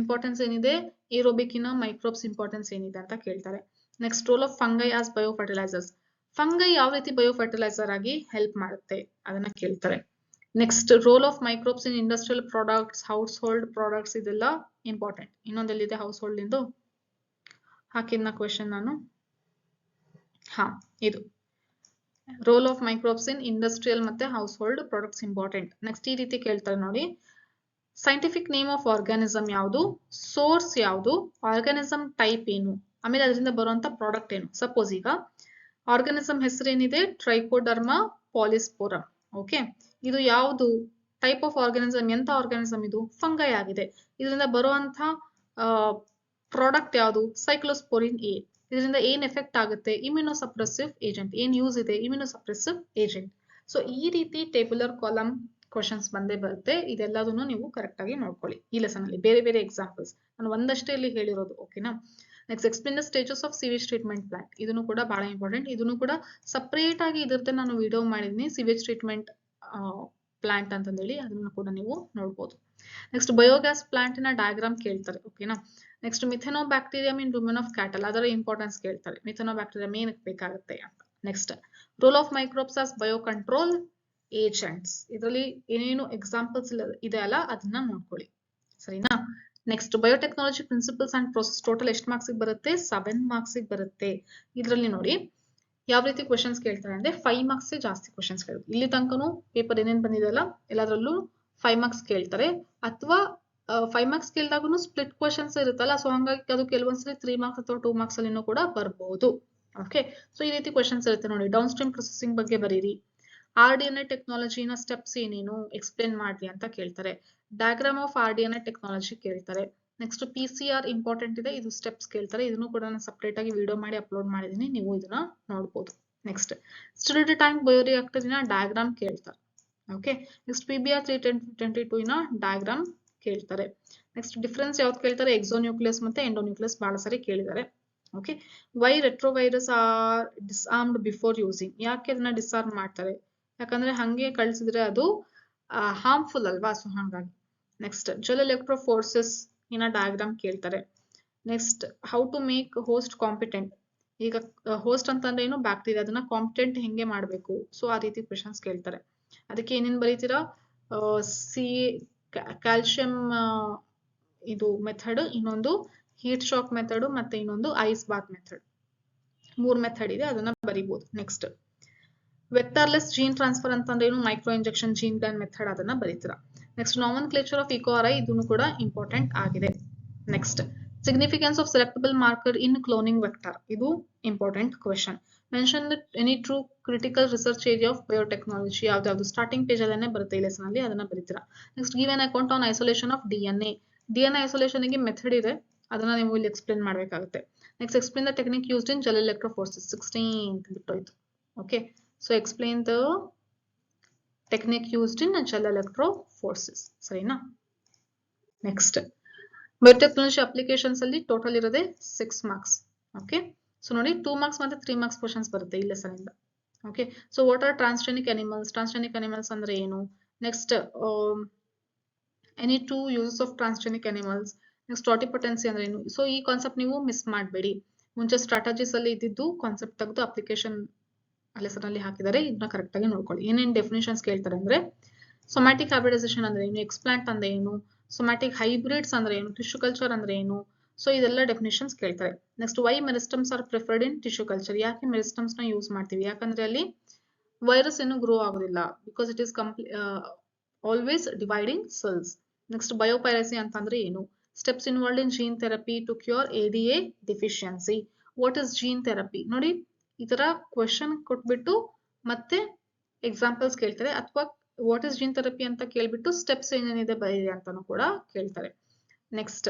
ಇಂಪಾರ್ಟೆನ್ಸ್ ಏನಿದೆ, ಏರೋಬಿಕಿನ ಮೈಕ್ರೋಬ್ಸ್ ಇಂಪಾರ್ಟೆನ್ಸ್ ಏನಿದೆ ಅಂತ ಕೇಳ್ತಾರೆ. Next role of fungi as biofertilizers, fungi ಯಾವ ರೀತಿ ಬಯೋಫರ್ಟಿಲೈಸರ್ ಆಗಿ ಹೆಲ್ಪ್ ಮಾಡುತ್ತೆ ಅದನ್ನ ಕೇಳ್ತಾರೆ. Next role of microbes in industrial products, household products, ಇದೆಲ್ಲ ಇಂಪಾರ್ಟೆಂಟ್. ಇನ್ನೊಂದೆಲ್ಲಿದೆ ಹೌಸ್ ಹೋಲ್ಡ್ ಇಂದು ಹಾಕಿದ್ನ ಕ್ವೆಶನ್ ನಾನು, ಇದು role of microbes in industrial ಮತ್ತೆ household products important. Next ಈ ರೀತಿ ಕೇಳ್ತಾರೆ ನೋಡಿ, ಸೈಂಟಿಫಿಕ್ ನೇಮ್ ಆಫ್ ಆರ್ಗಾನಿಸಮ್ ಯಾವುದು, ಸೋರ್ಸ್ ಯಾವುದು, ಆರ್ಗಾನಿಸಮ್ ಟೈಪ್ ಏನು, ಆಮೇಲೆ ಅದರಿಂದ ಬರುವಂತ ಪ್ರಾಡಕ್ಟ್ ಏನು. ಸಪೋಸ್ ಈಗ ಆರ್ಗಾನಿಸಮ್ ಹೆಸರೇನಿದೆ, ಟ್ರೈಕೋಡರ್ಮಾ ಪಾಲಿಸ್ಪೋರಮ್. ಓಕೆ, ಇದು ಯಾವುದು ಟೈಪ್ ಆಫ್ ಆರ್ಗಾನಿಸಮ್, ಎಂತ ಆರ್ಗಾನಿಸಮ್ ಇದು, ಫಂಗೈ ಆಗಿದೆ. ಇದರಿಂದ ಬರುವಂತ ಪ್ರಾಡಕ್ಟ್ ಯಾವುದು, ಸೈಕ್ಲೋಸ್ಪೋರಿನ್ ಎ. ಇದರಿಂದ ಏನ್ ಎಫೆಕ್ಟ್ ಆಗುತ್ತೆ, ಇಮ್ಯುನೋಸಪ್ರೆಸಿವ್ ಏಜೆಂಟ್. ಏನ್ ಯೂಸ್ ಇದೆ, ಇಮ್ಯುನೋಸಪ್ರೆಸಿವ್ ಏಜೆಂಟ್. ಸೊ ಈ ರೀತಿ ಟೇಬುಲರ್ ಕಾಲಮ್ ಕ್ವಶನ್ಸ್ ಬಂದೇ ಬರುತ್ತೆ. ಇದೆಲ್ಲದನ್ನು ನೀವು ಕರೆಕ್ಟ್ ಆಗಿ ನೋಡ್ಕೊಳ್ಳಿ ಈ ಲೆಸನ್ ಅಲ್ಲಿ. ಬೇರೆ ಬೇರೆ ಎಕ್ಸಾಂಪಲ್ಸ್ ನಾನು ಒಂದಷ್ಟೇ ಇಲ್ಲಿ ಹೇಳಿರೋದು. ಓಕೆನಾ. Next explain the stages of sewage treatment plant, ಇದನ್ನು ಕೂಡ ಬಹಳ ಇಂಪಾರ್ಟೆಂಟ್. ಇದನ್ನು ಕೂಡ ಸಪರೇಟ್ ಆಗಿ ಇದರದ್ದೇ ನಾನು ವಿಡಿಯೋ ಮಾಡಿದೀನಿ, ಸಿವೇಜ್ ಟ್ರೀಟ್ಮೆಂಟ್ ಪ್ಲಾಂಟ್ ಅಂತಂದೇಳಿ, ಅದನ್ನು ಕೂಡ ನೀವು ನೋಡ್ಬೋದು. ನೆಕ್ಸ್ಟ್ ಬಯೋಗ್ಯಾಸ್ ಪ್ಲಾಂಟ್ ನ ಡಯಾಗ್ರಾಮ್ ಕೇಳ್ತಾರೆ. ಓಕೆನಾ. Next methanobacterium in rumen of cattle, ಅದರ ಇಂಪಾರ್ಟೆನ್ಸ್ ಕೇಳ್ತಾರೆ. ಮಿಥೆನೋಬ್ಯಾಕ್ಟೀರಿಯಂ ಏನಕ್ಕೆ ಬೇಕಾಗುತ್ತೆ ಅಂತ. Next role of microbes as biocontrol agents, ಇದರಲ್ಲಿ ಏನೇನು ಎಕ್ಸಾಂಪಲ್ಸ್ ಇದೆ ಅಲ್ಲ ಅದನ್ನ ನೋಡ್ಕೊಳ್ಳಿ, ಸರಿನಾ. Next biotechnology principles and process, total ಎಷ್ಟು ಮಾರ್ಕ್ಸ್ ಬರುತ್ತೆ, 7 ಮಾರ್ಕ್ಸ್ ಬರುತ್ತೆ. ಇದರಲ್ಲಿ ನೋಡಿ ಯಾವ ರೀತಿ ಕ್ವಶನ್ಸ್ ಕೇಳ್ತಾರೆ ಅಂದ್ರೆ 5 ಮಾರ್ಕ್ಸ್ ಜಾಸ್ತಿ ಕ್ವಶನ್ಸ್ ಕೇಳ್ತಾರೆ. ಇಲ್ಲಿ ತನಕನು ಪೇಪರ್ ಏನೇನ್ ಬಂದಿದೆಯಲ್ಲ ಎಲ್ಲದರಲ್ಲೂ 5 ಮಾರ್ಕ್ಸ್ ಕೇಳ್ತಾರೆ, ಅಥವಾ 5 ಮಾರ್ಕ್ಸ್ ಕೇಳಿದಾಗೂ ಸ್ಪ್ಲಿಟ್ ಕ್ವಶನ್ಸ್ ಇರುತ್ತಲ್ಲ, ಸೊ ಹಂಗಾಗಿ ಅದು ಕೆಲವೊಂದ್ಸಲಿ 3 ಮಾರ್ಕ್ಸ್ ಅಥವಾ 2 ಮಾರ್ಕ್ಸ್ ಅಲ್ಲಿನೂ ಕೂಡ ಬರ್ಬಹುದು. ಓಕೆ, ಸೊ ಈ ರೀತಿ ಕ್ವಶನ್ಸ್ ಇರುತ್ತೆ ನೋಡಿ. ಡೌನ್ ಸ್ಟ್ರೀಮ್ ಪ್ರೊಸೆಸಿಂಗ್ ಬಗ್ಗೆ ಬರೀರಿ. RDNA ಟೆಕ್ನಾಲಜಿನ ಸ್ಟೆಪ್ಸ್ ಏನೇನು ಎಕ್ಸ್ಪ್ಲೇನ್ ಮಾಡ್ರಿ ಅಂತ ಕೇಳ್ತಾರೆ. ಡಯಾಗ್ರಾಮ್ ಆಫ್ RDNA ಟೆಕ್ನಾಲಜಿ ಕೇಳ್ತಾರೆ. ನೆಕ್ಸ್ಟ್ PCR ಇಂಪಾರ್ಟೆಂಟ್ ಇದೆ, ಇದು ಸ್ಟೆಪ್ಸ್ ಕೇಳ್ತಾರೆ. ಇದನ್ನು ಕೂಡ ನಾನು ಸಪರೇಟ್ ಆಗಿ ವಿಡಿಯೋ ಮಾಡಿ ಅಪ್ಲೋಡ್ ಮಾಡಿದೀನಿ, ನೀವು ಇದನ್ನ ನೋಡ್ಬೋದು. ನೆಕ್ಸ್ಟ್ ಸ್ಟಿರ್ಡ್ ಟ್ಯಾಂಕ್ ಬಯೋರಿಯಾಕ್ಟರ್ ನ ಡಯಾಗ್ರಾಮ್ ಕೇಳ್ತಾರೆ. ಓಕೆ, ನೆಕ್ಸ್ಟ್ PBR 322 ನ ಡಯಾಗ್ರಾಮ್ ಕೇಳ್ತಾರೆ. ನೆಕ್ಸ್ಟ್ ಡಿಫರೆನ್ಸ್ ಯಾವ್ದು ಕೇಳ್ತಾರೆ, ಎಕ್ಸೋನ್ಯೂಕ್ಲಿಯಸ್ ಮತ್ತೆ ಎಂಡೋನ್ಯೂಕ್ಲಿಯಸ್ ಬಹಳ ಸಾರಿ ಕೇಳಿದ್ದಾರೆ. Okay, why retrovirus are disarmed before using, ಯಾಕೆ ಅದನ್ನ ಡಿಸ್ಆರ್ಮ್ ಮಾಡ್ತಾರೆ, ಯಾಕಂದ್ರೆ ಹಂಗೆ ಕಳಿಸಿದ್ರೆ ಅದು ಹಾರ್ಮ್ಫುಲ್ ಅಲ್ವಾ, ಸೊ ಹಾಗಾಗಿ. Next gel electrophoresis in diagram ಕೇಳ್ತಾರೆ. Next how to make host competent. ಈಗ ಹೋಸ್ಟ್ ಅಂತಂದ್ರೆ ಏನು, ಬ್ಯಾಕ್ಟೀರಿಯಾ, ಅದನ್ನ ಕಾಂಪಿಟೆಂಟ್ ಹೆಂಗೆ ಮಾಡಬೇಕು, ಸೊ ಆ ರೀತಿ ಕ್ವೆಶನ್ಸ್ ಕೇಳ್ತಾರೆ. ಅದಕ್ಕೆ ಏನೇನ್ ಬರೀತೀರಾ, ಸಿ ಕ್ಯಾಲ್ಸಿಯಂ ಇದು ಮೆಥಡ್, ಇನ್ನೊಂದು ಹೀಟ್ ಶಾಕ್ ಮೆಥಡ್, ಮತ್ತೆ ಇನ್ನೊಂದು ಐಸ್ ಬಾತ್ ಮೆಥಡ್, 3 ಮೆಥಡ್ ಇದೆ, ಅದನ್ನ ಬರೀಬಹುದು. ನೆಕ್ಸ್ಟ್ ವೆಕ್ಟರ್ಲೆಸ್ ಜೀನ್ ಟ್ರಾನ್ಸ್ಫರ್ ಅಂತಂದ್ರೆ ಏನು, micro injection gene gun method, ಅದನ್ನ ಬರೀತೀರಾ. ನೆಕ್ಸ್ಟ್ ನಾಮನ್ಕ್ಲೇಚರ್ ಆಫ್ ಇಕೋಆರ್ಐ, ಇದನ್ನು ಕೂಡ ಇಂಪಾರ್ಟೆಂಟ್ ಆಗಿದೆ. Next significance of selectable marker in cloning vector, ಇದು important question. Mention any two critical research area of biotechnology, ಯಾವ್ದಾವ್ದು ಸ್ಟಾರ್ಟಿಂಗ್ ಪೇಜ್ ಅಲ್ಲೇ ಬರುತ್ತೆ ಈ ಲೆಸನ್ ಅಲ್ಲಿ, ಅದನ್ನ ಬರೀತೀರಾ. Next give an account on isolation of DNA. DNA isolation ಗೆ method ಇದೆ, ಅದನ್ನ ನೀವು ಇಲ್ಲಿ ಎಕ್ಸ್ಪ್ಲೇನ್ ಮಾಡಬೇಕಾಗುತ್ತೆ. Next explain the technique used in gel electrophoresis, 16th ಬಿಟ್ಟೋಯ್ತು. Okay, so explain the technique used in gel ಎಲೆಕ್ಟ್ರೋಫೋರ್ಸಿಸ್, ಸರಿನಾ. ನೆಕ್ಸ್ಟ್ ಬಯೋಟೆಕ್ನಾಲಜಿ ಅಪ್ಲಿಕೇಶನ್ಸ್ ಅಲ್ಲಿ total ಇರೋದೇ 6 ಮಾರ್ಕ್ಸ್. ಓಕೆ, ಸೊ ನೋಡಿ 2 ಮಾರ್ಕ್ಸ್ ಮತ್ತೆ 3 ಮಾರ್ಕ್ಸ್ ಕ್ವಶನ್ಸ್ ಬರುತ್ತೆ ಈ ಲೆಸನ್ ಇಂದ. Okay, so what are transgenic animals, transgenic animals ಅಂದ್ರೆ ಏನು. Next any 2 uses of transgenic animals. Next totipotency ಅಂದ್ರೆ ಏನು. ಸೊ ಈ ಕಾನ್ಸೆಪ್ಟ್ ನೀವು ಮಿಸ್ ಮಾಡಬೇಡಿ. ಮುಂಚೆ ಸ್ಟ್ರಾಟಜೀಸ್ ಅಲ್ಲಿ ಇದ್ದಿದ್ದು ಕಾನ್ಸೆಪ್ಟ್ ತೆಗೆದು ಅಪ್ಲಿಕೇಶನ್ ಲೆಸನ್ ಅಲ್ಲಿ ಹಾಕಿದ್ದಾರೆ, ಇದನ್ನ ಕರೆಕ್ಟ್ ಆಗಿ ನೋಡ್ಕೊಳ್ಳಿ. ಏನೇನ್ ಡೆಫಿನೇಷನ್ಸ್ ಕೇಳ್ತಾರೆ ಅಂದ್ರೆ, ಸೊಮ್ಯಾಟಿಕ್ ಹೈಬ್ರಿಡೈಸೇಷನ್ ಅಂದ್ರೆ ಏನು, ಎಕ್ಸ್ಪ್ಲಾಂಟ್ ಅಂದ್ರೆ ಏನು, ಸೊಮ್ಯಾಟಿಕ್ ಹೈಬ್ರಿಡ್ಸ್ ಅಂದ್ರೆ ಏನು, ಟಿಶ್ಯೂ ಕಲ್ಚರ್ ಅಂದ್ರೆ ಏನು, ಸೊ ಇದೆಲ್ಲ ಡೆಫಿನೇಷನ್ಸ್ ಕೇಳ್ತಾರೆ. Next why meristems are preferred in tissue culture, ಯಾಕೆ ಮೆರಿಸ್ಟಮ್ಸ್ ನ ಯೂಸ್ ಮಾಡ್ತೀವಿ, ಯಾಕಂದ್ರೆ ಅಲ್ಲಿ ವೈರಸ್ ಏನು ಗ್ರೋ ಆಗೋದಿಲ್ಲ, because it is always dividing cells. Next biopiracy ಅಂತಂದ್ರೆ ಏನು, steps involved in gene therapy to cure ADA deficiency. What is gene therapy, ನೋಡಿ ಈ ತರ ಕ್ವೆಶನ್ ಕೊಟ್ಬಿಟ್ಟು ಮತ್ತೆ ಎಕ್ಸಾಂಪಲ್ಸ್ ಕೇಳ್ತಾರೆ, ಅಥವಾ ವಾಟ್ ಇಸ್ ಜೀನ್ ಥೆರಪಿ ಅಂತ ಕೇಳ್ಬಿಟ್ಟು ಸ್ಟೆಪ್ಸ್ ಏನೇನಿದೆ ಬರೀರಿ ಅಂತಾನು ಕೂಡ ಕೇಳ್ತಾರೆ. Next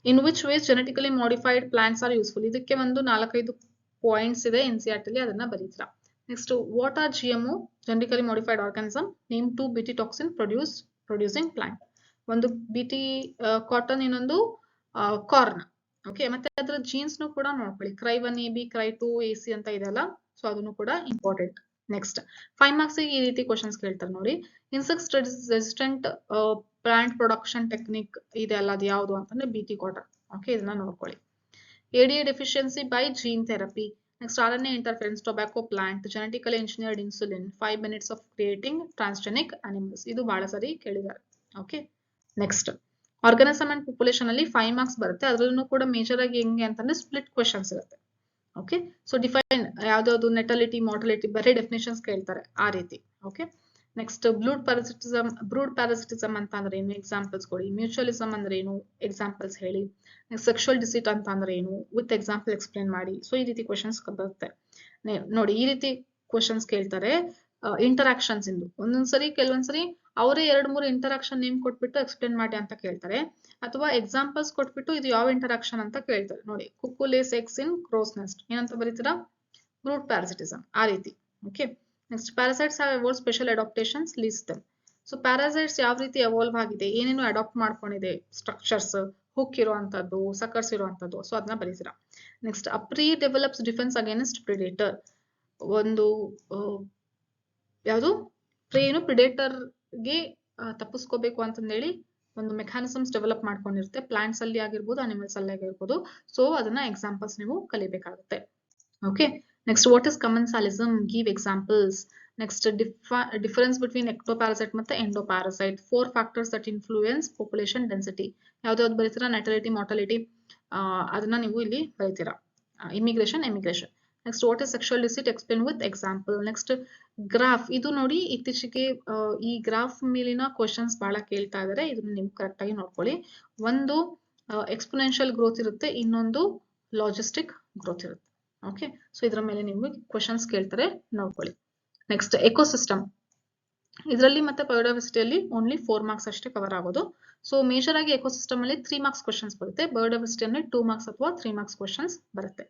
in which ways genetically modified plants are useful, ಇದಕ್ಕೆ ಒಂದು 4-5 ಪಾಯಿಂಟ್ಸ್ ಇದೆ NCERT ಅಲ್ಲಿ, ಅದನ್ನ ಬರೀತೀರಾ. Next what are GMO, genetically modified organism, name 2 BT toxin producing plant. ಒಂದು BT ಕಾಟನ್, ಇನ್ನೊಂದು ಕಾರ್ನ್. ಓಕೆ, ಮತ್ತೆ ಅದರ ಜೀನ್ಸ್ ನು ಕೂಡ ನೋಡ್ಕೊಳ್ಳಿ, CRY1AB, CRY2AC ಅಂತ ಇದೆಯಲ್ಲ, ಸೊ ಅದನ್ನು ಕೂಡ ಇಂಪಾರ್ಟೆಂಟ್. ನೆಕ್ಸ್ಟ್ 5 ಮಾರ್ಕ್ಸ್ ಈ ರೀತಿ ಕ್ವಶನ್ಸ್ ಕೇಳ್ತಾರೆ ನೋಡಿ. Insect resistant plant production technique ಇದೆಲ್ಲ, ಅದು ಯಾವುದು ಅಂತಂದ್ರೆ BT ಕಾಟನ್. ಓಕೆ, ಇದನ್ನ ನೋಡ್ಕೊಳ್ಳಿ. ADA deficiency by gene therapy. Next RNA interference, tobacco plant, genetically engineered insulin, 5 minutes of creating transgenic animals, ಇದು ಬಹಳ ಸರಿ ಕೇಳಿದ್ದಾರೆ. Okay, next organism and population ಅಲ್ಲಿ 5 ಮಾರ್ಕ್ಸ್ ಬರುತ್ತೆ, ಅದರಲ್ಲೂ ಕೂಡ ಮೇಜರ್ ಆಗಿ ಹೆಂಗೆ ಅಂತಂದ್ರೆ ಸ್ಪ್ಲಿಟ್ ಕ್ವೆಶನ್ಸ್ ಇರುತ್ತೆ. ಓಕೆ, ಸೊ ಡಿಫೈನ್ ಯಾವ್ದಾವ್ದು ನೆಟಾಲಿಟಿ, ಮಾರ್ಟಾಲಿಟಿ, ಬರೀ ಡೆಫಿನೇಷನ್ಸ್ ಕೇಳ್ತಾರೆ ಆ ರೀತಿ. ಓಕೆ, ನೆಕ್ಸ್ಟ್ ಬ್ರೂಡ್ ಪ್ಯಾರಾಸಿಟಿಸಮ್ ಅಂತ ಅಂದ್ರೆ ಏನು, ಎಕ್ಸಾಂಪಲ್ಸ್ ಕೊಡಿ. ಮ್ಯೂಚುವಲಿಸಮ್ ಅಂದ್ರೆ ಏನು, ಎಕ್ಸಾಂಪಲ್ಸ್ ಹೇಳಿ. ನೆಕ್ಸ್ಟ್ ಸೆಕ್ಷುವಲ್ ಡಿಸೀಟ್ ಅಂತ ಅಂದ್ರೆ ಏನು, ವಿತ್ ಎಕ್ಸಾಂಪಲ್ ಎಕ್ಸ್ಪ್ಲೇನ್ ಮಾಡಿ. ಸೊ ಈ ರೀತಿ ಕ್ವೆಶನ್ಸ್ ಬರುತ್ತೆ ನೋಡಿ, ಈ ರೀತಿ ಕ್ವೆಶನ್ಸ್ ಕೇಳ್ತಾರೆ. ಇಂಟರಾಕ್ಷನ್ಸ್ ಇಂದು ಒಂದೊಂದ್ಸರಿ ಕೆಲವೊಂದ್ಸರಿ ಅವರೇ 2-3 ಇಂಟರಾಕ್ಷನ್ ನೇಮ್ ಕೊಟ್ಬಿಟ್ಟು ಎಕ್ಸ್ಪ್ಲೇನ್ ಮಾಡಿ ಅಂತ ಕೇಳ್ತಾರೆ, ಅಥವಾ ಎಕ್ಸಾಂಪಲ್ಸ್ ಕೊಟ್ಬಿಟ್ಟು ಇದು ಯಾವ ಇಂಟರಾಕ್ಷನ್ ಅಂತ ಕೇಳ್ತಾರೆ. ನೋಡಿ, cuckoo lays eggs in crow's nest, ಏನಂತ ಬರೀತೀರಾ, ಬ್ರೂಡ್ ಪ್ಯಾರಾಸಿಟಿಸಮ್, ಆ ರೀತಿ. Okay, next parasites have evolved special adaptations, list them. So parasites ಯಾವ ರೀತಿ ಎವಾಲ್ವ್ ಆಗಿದೆ, ಏನೇನು ಅಡಾಪ್ಟ್ ಮಾಡ್ಕೊಂಡಿದೆ, ಸ್ಟ್ರಕ್ಚರ್ಸ್, ಹುಕ್ ಇರುವಂತದ್ದು, ಸಕರ್ಸ್ ಇರುವಂತದ್ದು, ಸೊ ಅದನ್ನ ಬರೀತೀರಾ. Next prey develops defence against predator, ಒಂದು ಯಾವುದು ಪ್ರೇನು ಪ್ರಿಡೇಟರ್ಗೆ ತಪ್ಪಿಸ್ಕೋಬೇಕು ಅಂತಂದೇಳಿ ಒಂದು ಮೆಕ್ಯಾನಿಸಮ್ಸ್ ಡೆವಲಪ್ ಮಾಡ್ಕೊಂಡಿರುತ್ತೆ, ಪ್ಲಾಂಟ್ಸ್ ಅಲ್ಲಿ ಆಗಿರ್ಬೋದು, ಅನಿಮಲ್ಸ್ ಅಲ್ಲಿ ಆಗಿರ್ಬೋದು. ಸೊ ಅದನ್ನ ಎಕ್ಸಾಂಪಲ್ಸ್ ನೀವು ಕಲಿಬೇಕಾಗುತ್ತೆ. Okay, next what is commensalism, give examples. Next difference between ectoparasite ಮತ್ತೆ endoparasite, 4 factors that influence population density, ಯಾವ್ದಾವ್ದು ಬರೀತೀರಾ, ನೆಟಾಲಿಟಿ, ಮಾರ್ಟಾಲಿಟಿ, ಅದನ್ನ ನೀವು ಇಲ್ಲಿ ಬರೀತೀರಾ. Immigration, emigration. Next what is sexual deceit, explain with example. Next graph, ಇದು ನೋಡಿ ಇತ್ತೀಚೆಗೆ ಈ ಗ್ರಾಫ್ ಮೇಲಿನ ಕ್ವಶನ್ಸ್ ಬಹಳ ಕೇಳ್ತಾ ಇದಾರೆ, ಇದನ್ನ ನೀವು ಕರೆಕ್ಟ್ ಆಗಿ ನೋಡ್ಕೊಳ್ಳಿ. ಒಂದು ಎಕ್ಸ್ಪೋನೆನ್ಷಿಯಲ್ ಗ್ರೋತ್ ಇರುತ್ತೆ, ಇನ್ನೊಂದು ಲಾಜಿಸ್ಟಿಕ್ ಗ್ರೋತ್ ಇರುತ್ತೆ. ಓಕೆ, ಸೊ ಇದರ ಮೇಲೆ ನೀವು ಕ್ವಶನ್ಸ್ ಕೇಳ್ತಾರೆ, ನೋಡ್ಕೊಳ್ಳಿ. ನೆಕ್ಸ್ಟ್ ಎಕೋಸಿಸ್ಟಮ್, ಇದರಲ್ಲಿ ಮತ್ತೆ ಬಯೋಡೈವರ್ಸಿಟಿಯಲ್ಲಿ ಓನ್ಲಿ 4 ಮಾರ್ಕ್ಸ್ ಅಷ್ಟೇ ಕವರ್ ಆಗೋದು. ಸೊ ಮೇಜರ್ ಆಗಿ ಎಕೋಸಿಸ್ಟಮ್ ಅಲ್ಲಿ 3 ಮಾರ್ಕ್ಸ್ ಕ್ವಶನ್ಸ್ ಬರುತ್ತೆ, ಬಯೋಡೈವರ್ಸಿಟಿಯಲ್ಲಿ 2 ಮಾರ್ಕ್ಸ್ ಅಥವಾ 3 ಮಾರ್ಕ್ಸ್ ಕ್ವಶನ್ಸ್ ಬರುತ್ತೆ.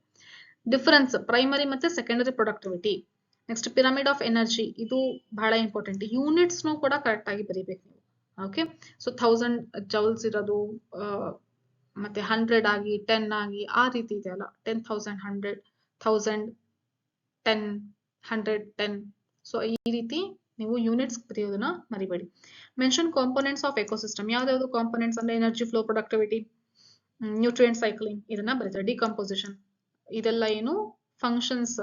ಡಿಫರೆನ್ಸ್ ಪ್ರೈಮರಿ ಮತ್ತೆ secondary productivity. Next pyramid of energy, ಇದು ಬಹಳ ಇಂಪಾರ್ಟೆಂಟ್, ಯೂನಿಟ್ಸ್ ನು ಕೂಡ ಕರೆಕ್ಟ್ ಆಗಿ ಬರೀಬೇಕು ನೀವು. ಓಕೆ, ಸೊ 1000 ಜೌಲ್ಸ್ ಇರೋದು, ಮತ್ತೆ 100 ಆಗಿ 10 ಆಗಿ ಆ ರೀತಿ ಇದೆಯಲ್ಲ, 10,000 100 1000 10 110. ಸೊ ಈ ರೀತಿ ನೀವು ಯೂನಿಟ್ಸ್ ಬರೆಯೋದನ್ನ ಮರಿಬೇಡಿ. Mention components of ecosystem. ಯಾವ್ದಾವ್ದು ಕಾಂಪೋನೆಂಟ್ಸ್ ಅಂದ್ರೆ energy flow, productivity, nutrient cycling, ಇದನ್ನ ಬರೀತಾರೆ. ಡಿಕಂಪೋಸಿಷನ್, ಇದೆಲ್ಲ ಏನು functions,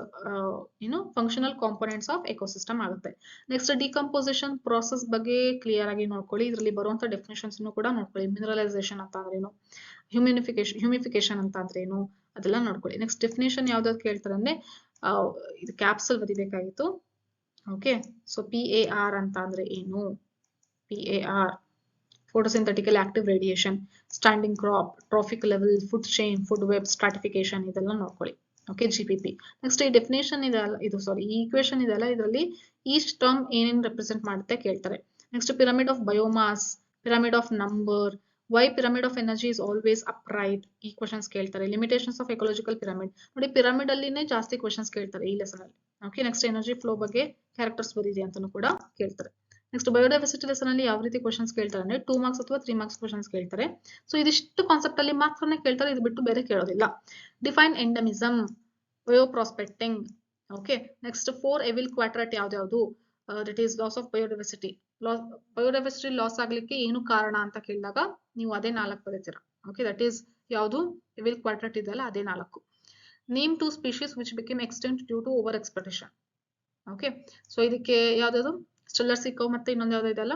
functional components of ecosystem ಆಗುತ್ತೆ. ನೆಕ್ಸ್ಟ್ ಡಿಕಂಪೋಸಿಷನ್ ಪ್ರಾಸೆಸ್ ಬಗ್ಗೆ ಕ್ಲಿಯರ್ ಆಗಿ ನೋಡ್ಕೊಳ್ಳಿ. ಇದರಲ್ಲಿ ಬರುವಂತ ಡೆಫಿನೇಷನ್ಸ್ ಕೂಡ ನೋಡ್ಕೊಳ್ಳಿ. ಮಿನರಲೈಸೇಷನ್ ಅಂತ ಅಂದ್ರೇನು, ಹ್ಯೂಮಿಫಿಕೇಶನ್ ಅಂತ ಅಂದ್ರೇನು, ಅದೆಲ್ಲ ನೋಡ್ಕೊಳ್ಳಿ. ನೆಕ್ಸ್ಟ್ ಡೆಫಿನೇಷನ್ ಯಾವ್ದಾದ್ರು ಕೇಳ್ತಾರೆ ಅಂದ್ರೆ ಇದು ಕ್ಯಾಪ್ಸಲ್ ಬರಿಬೇಕಾಗಿತ್ತು. ಓಕೆ, ಸೊ PAR ಅಂತ ಅಂದ್ರೆ ಏನು? PAR photosynthetical active radiation, standing crop, trophic level, food chain, food web, stratification, ಇದೆಲ್ಲ ನೋಡ್ಕೊಳ್ಳಿ. Okay, GPP. ನೆಕ್ಸ್ಟ್ ಈ ಡೆಫಿನೇಷನ್ ಇದೆಲ್ಲ, ಈ ಈಕ್ವೇಶನ್ ಇದೆಲ್ಲ, ಇದರಲ್ಲಿ ಈಚ್ ಟರ್ಮ್ ಏನೇನು ರೆಪ್ರೆಸೆಂಟ್ ಮಾಡುತ್ತೆ ಕೇಳ್ತಾರೆ. Next pyramid of biomass, pyramid of number, why pyramid of energy is always upright, ಈ ಕ್ವಶನ್ಸ್ ಕೇಳ್ತಾರೆ. ಲಿಮಿಟೇಷನ್ಸ್ ಆಫ್ ಎಕೋಲಾಜಿಕಲ್ ಪಿರಮಿಡ್, ನೋಡಿ ಪಿರಮಿಡ್ ಅಲ್ಲಿನೇ ಜಾಸ್ತಿ ಕ್ವಶನ್ಸ್ ಕೇಳ್ತಾರೆ ಈ ಲೆಸನ್ ಅಲ್ಲಿ. ಓಕೆ, ನೆಕ್ಸ್ಟ್ ಎನರ್ಜಿ ಫ್ಲೋ ಬಗ್ಗೆ ಕ್ಯಾರೆಕ್ಟರ್ಸ್ ಬರೀರಿ ಅಂತಾನು ಕೂಡ ಕೇಳ್ತಾರೆ. ನೆಕ್ಸ್ಟ್ ಬಯೋಡೈವರ್ಸಿಟಿ ಲೆಸನ್ ಅಲ್ಲಿ ಯಾವ ರೀತಿ ಕ್ವಶನ್ಸ್ ಕೇಳ್ತಾರೆ ಅಂದ್ರೆ 2 ಮಾರ್ಕ್ಸ್ ಅಥವಾ 3 ಮಾರ್ಕ್ಸ್ ಕ್ವಶನ್ಸ್ ಕೇಳ್ತಾರೆ. ಸೊ ಇದಿಷ್ಟು ಕಾನ್ಸೆಪ್ಟ್ ಅಲ್ಲಿ ಮಾತ್ರನೇ ಕೇಳ್ತಾರೆ, ಇದು ಬಿಟ್ಟು ಬೇರೆ ಕೇಳೋದಿಲ್ಲ. Define endemism, bioprospecting. Okay, next 4 evil quartet ಯಾವ್ದು? That is loss of biodiversity. Biodiversity loss ಆಗ್ಲಿಕ್ಕೆ ಏನು ಕಾರಣ ಅಂತ ಕೇಳಿದಾಗ ನೀವು ಅದೇ 4 ಬರೀತೀರಾ. ಓಕೆ, ದಟ್ ಈಸ್ ಯಾವುದು ಎವಿಲ್ ಕ್ವಾಡ್ರಾಟ್ ಇದೆಯಲ್ಲ ಅದೇ 4. Name 2 species which became extinct due to overexploitation. Okay, so ಇದಕ್ಕೆ ಯಾವ್ದು? ಸ್ಟೆಲ್ಲರ್ ಸಿಕೋ ಮತ್ತೆ ಇನ್ನೊಂದು ಯಾವ್ದು ಇದೆಲ್ಲ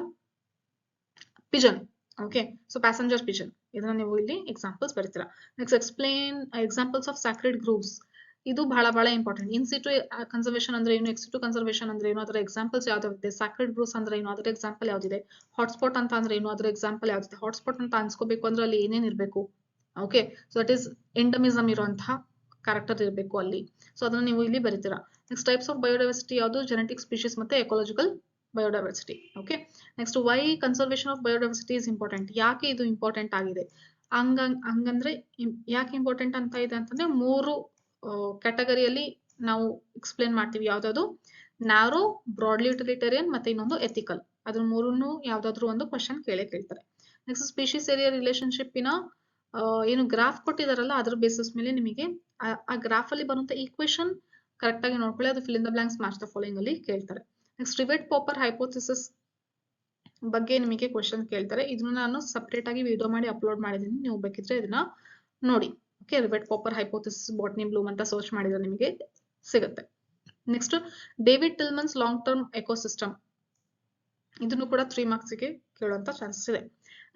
pigeon. Okay, so passenger pigeon, ಇದನ್ನ ನೀವು ಇಲ್ಲಿ ಎಕ್ಸಾಂಪಲ್ಸ್ ಬರೀತೀರಾ. Next explain examples of sacred groves. ಇದು ಬಹಳ ಇಂಪಾರ್ಟೆಂಟ್. ಇನ್ ಸಿಟು ಕನ್ಸರ್ವೇಷನ್ ಅಂದ್ರೆ ಏನು, ಎಕ್ಸ್ ಸಿಟು ಕನ್ಸರ್ವೇಷನ್ ಅಂದ್ರೆ ಏನು, ಅದರ ಎಕ್ಸಾಂಪಲ್ಸ್ ಯಾವ್ದಾವಿದೆ, ಸ್ಯಾಕ್ರೆಡ್ ಗ್ರೂವ್ಸ್ ಅಂದ್ರೆ ಏನು, ಅದರ ಎಕ್ಸಾಂಪಲ್ ಯಾವ್ದಿದೆ, ಹಾಟ್ಸ್ಪಾಟ್ ಅಂತ ಅಂದ್ರೆ ಏನು, ಅದರ ಎಕ್ಸಾಂಪಲ್ ಯಾವ್ದಿದೆ. ಹಾಟ್ಸ್ಪಾಟ್ ಅಂತ ಅನ್ಸ್ಕೋಬೇಕು ಅಂದ್ರೆ ಅಲ್ಲಿ ಏನೇನ್ ಇರ್ಬೇಕು? Okay, so that is endemism ಇರುವಂತಹ ಕ್ಯಾರೆಕ್ಟರ್ ಇರಬೇಕು ಅಲ್ಲಿ. ಸೊ ಅದನ್ನ ನೀವು ಇಲ್ಲಿ ಬರೀತೀರಾ. ನೆಕ್ಸ್ಟ್ ಟೈಪ್ಸ್ ಆಫ್ ಬಯೋಡೈವರ್ಸಿಟಿ ಯಾವುದು? ಜೆನೆಟಿಕ್ ಸ್ಪೀಶೀಸ್ ಮತ್ತೆ ecological biodiversity. Okay, next why conservation of biodiversity is important. ಯಾಕೆ ಇದು ಇಂಪಾರ್ಟೆಂಟ್ ಆಗಿದೆ? ಹಂಗಂದ್ರೆ ಯಾಕೆ ಇಂಪಾರ್ಟೆಂಟ್ ಅಂತ ಇದೆ ಅಂತಂದ್ರೆ 3 ಕ್ಯಾಟಗರಿಯಲ್ಲಿ ನಾವು ಎಕ್ಸ್ಪ್ಲೇನ್ ಮಾಡ್ತೀವಿ. ಯಾವ್ದಾದ್ರು ನ್ಯಾರೋ, ಬ್ರಾಡ್ಲಿ ಯುಟಿಲಿಟೇರಿಯನ್ ಮತ್ತೆ ಇನ್ನೊಂದು ಎಥಿಕಲ್. ಅದ್ರ 3 ಯಾವ್ದಾದ್ರು ಒಂದು ಕ್ವಶನ್ ಕೇಳ್ತಾರೆ. ನೆಕ್ಸ್ಟ್ ಸ್ಪೀಶೀಸ್ ಏರಿಯಾ ರಿಲೇಶನ್ಶಿಪ್ ಏನು ಗ್ರಾಫ್ ಕೊಟ್ಟಿದಾರಲ್ಲ ಅದ್ರ ಬೇಸಿಸ್ ಮೇಲೆ ನಿಮಗೆ ಆ ಗ್ರಾಫ್ ಅಲ್ಲಿ ಬರುವಂತ ಈಕ್ವೇಶನ್ ಕರೆಕ್ಟ್ ಆಗಿ ನೋಡ್ಕೊಳ್ಳಿ. ಅದು fill in the blanks match the following ಅಲ್ಲಿ ಕೇಳ್ತಾರೆ. ನೆಕ್ಸ್ಟ್ ರಿವೆಟ್ ಪಾಪರ್ ಹೈಪೋಥಿಸಿಸ್ ಬಗ್ಗೆ ನಿಮಗೆ ಕ್ವಶನ್ ಕೇಳ್ತಾರೆ. ಇದನ್ನ ನಾನು ಸಪರೇಟ್ ಆಗಿ ವಿಡಿಯೋ ಮಾಡಿ ಅಪ್ಲೋಡ್ ಮಾಡಿದೀನಿ, ನೀವು ಬೇಕಿದ್ರೆ ಇದನ್ನ ನೋಡಿ. Okay, rivet popper hypothesis botany bloom ಅಂತ ಸರ್ಚ್ ಮಾಡಿದ್ರೆ ನಿಮಗೆ ಸಿಗುತ್ತೆ. Next David Tilman's long term ecosystem, ಇದನ್ನು ಕೂಡ 3 ಮಾರ್ಕ್ಸ್ ಗೆ ಕೇಳುವಂತ ಚಾನ್ಸಸ್ ಇದೆ.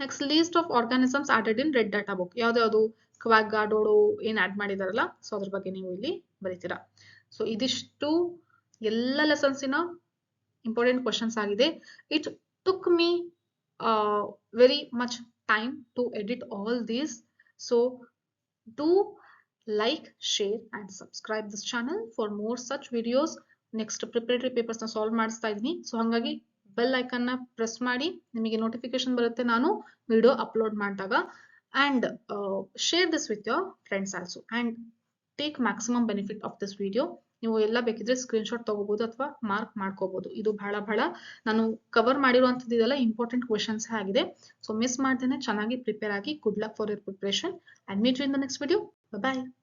Next list of organisms added in red data book. ಯಾವ್ದು ಕ್ವಾಗ್, ಡೋಡೋ ಏನ್ ಆಡ್ ಮಾಡಿದಾರಲ್ಲ, ಸೊ ಅದ್ರ ಬಗ್ಗೆ ನೀವು ಇಲ್ಲಿ ಬರೀತೀರಾ. ಸೊ ಇದಿಷ್ಟು ಎಲ್ಲ ಲೆಸನ್ಸಿನ ಇಂಪಾರ್ಟೆಂಟ್ ಕ್ವಶನ್ಸ್ ಆಗಿದೆ. It took me very much time to edit all these. So do like, share and subscribe this channel for more such videos. Next preparatory papers na solve ಮಾಡಿಸ್ತಾ ಇದೀನಿ. So ಹಾಗಾಗಿ bell icon ನ press ಮಾಡಿ, ನಿಮಗೆ notification ಬರುತ್ತೆ ನಾನು video upload ಮಾಡಿದಾಗ. and share this with your friends also and take maximum benefit of this video. ನೀವು ಎಲ್ಲ ಬೇಕಿದ್ರೆ ಸ್ಕ್ರೀನ್ಶಾಟ್ ತಗೋಬಹುದು ಅಥವಾ ಮಾರ್ಕ್ ಮಾಡ್ಕೋಬಹುದು. ಇದು ಬಹಳ ನಾನು ಕವರ್ ಮಾಡಿರುವಂತದ್ದು ಇದೆಲ್ಲ ಇಂಪಾರ್ಟೆಂಟ್ ಕ್ವೆಶನ್ಸ್ ಆಗಿದೆ. ಸೊ ಮಿಸ್ ಮಾಡ್ದೇನೆ ಚೆನ್ನಾಗಿ ಪ್ರಿಪೇರ್ ಆಗಿ. Good luck for your preparation and meet you in the next video. Bye bye.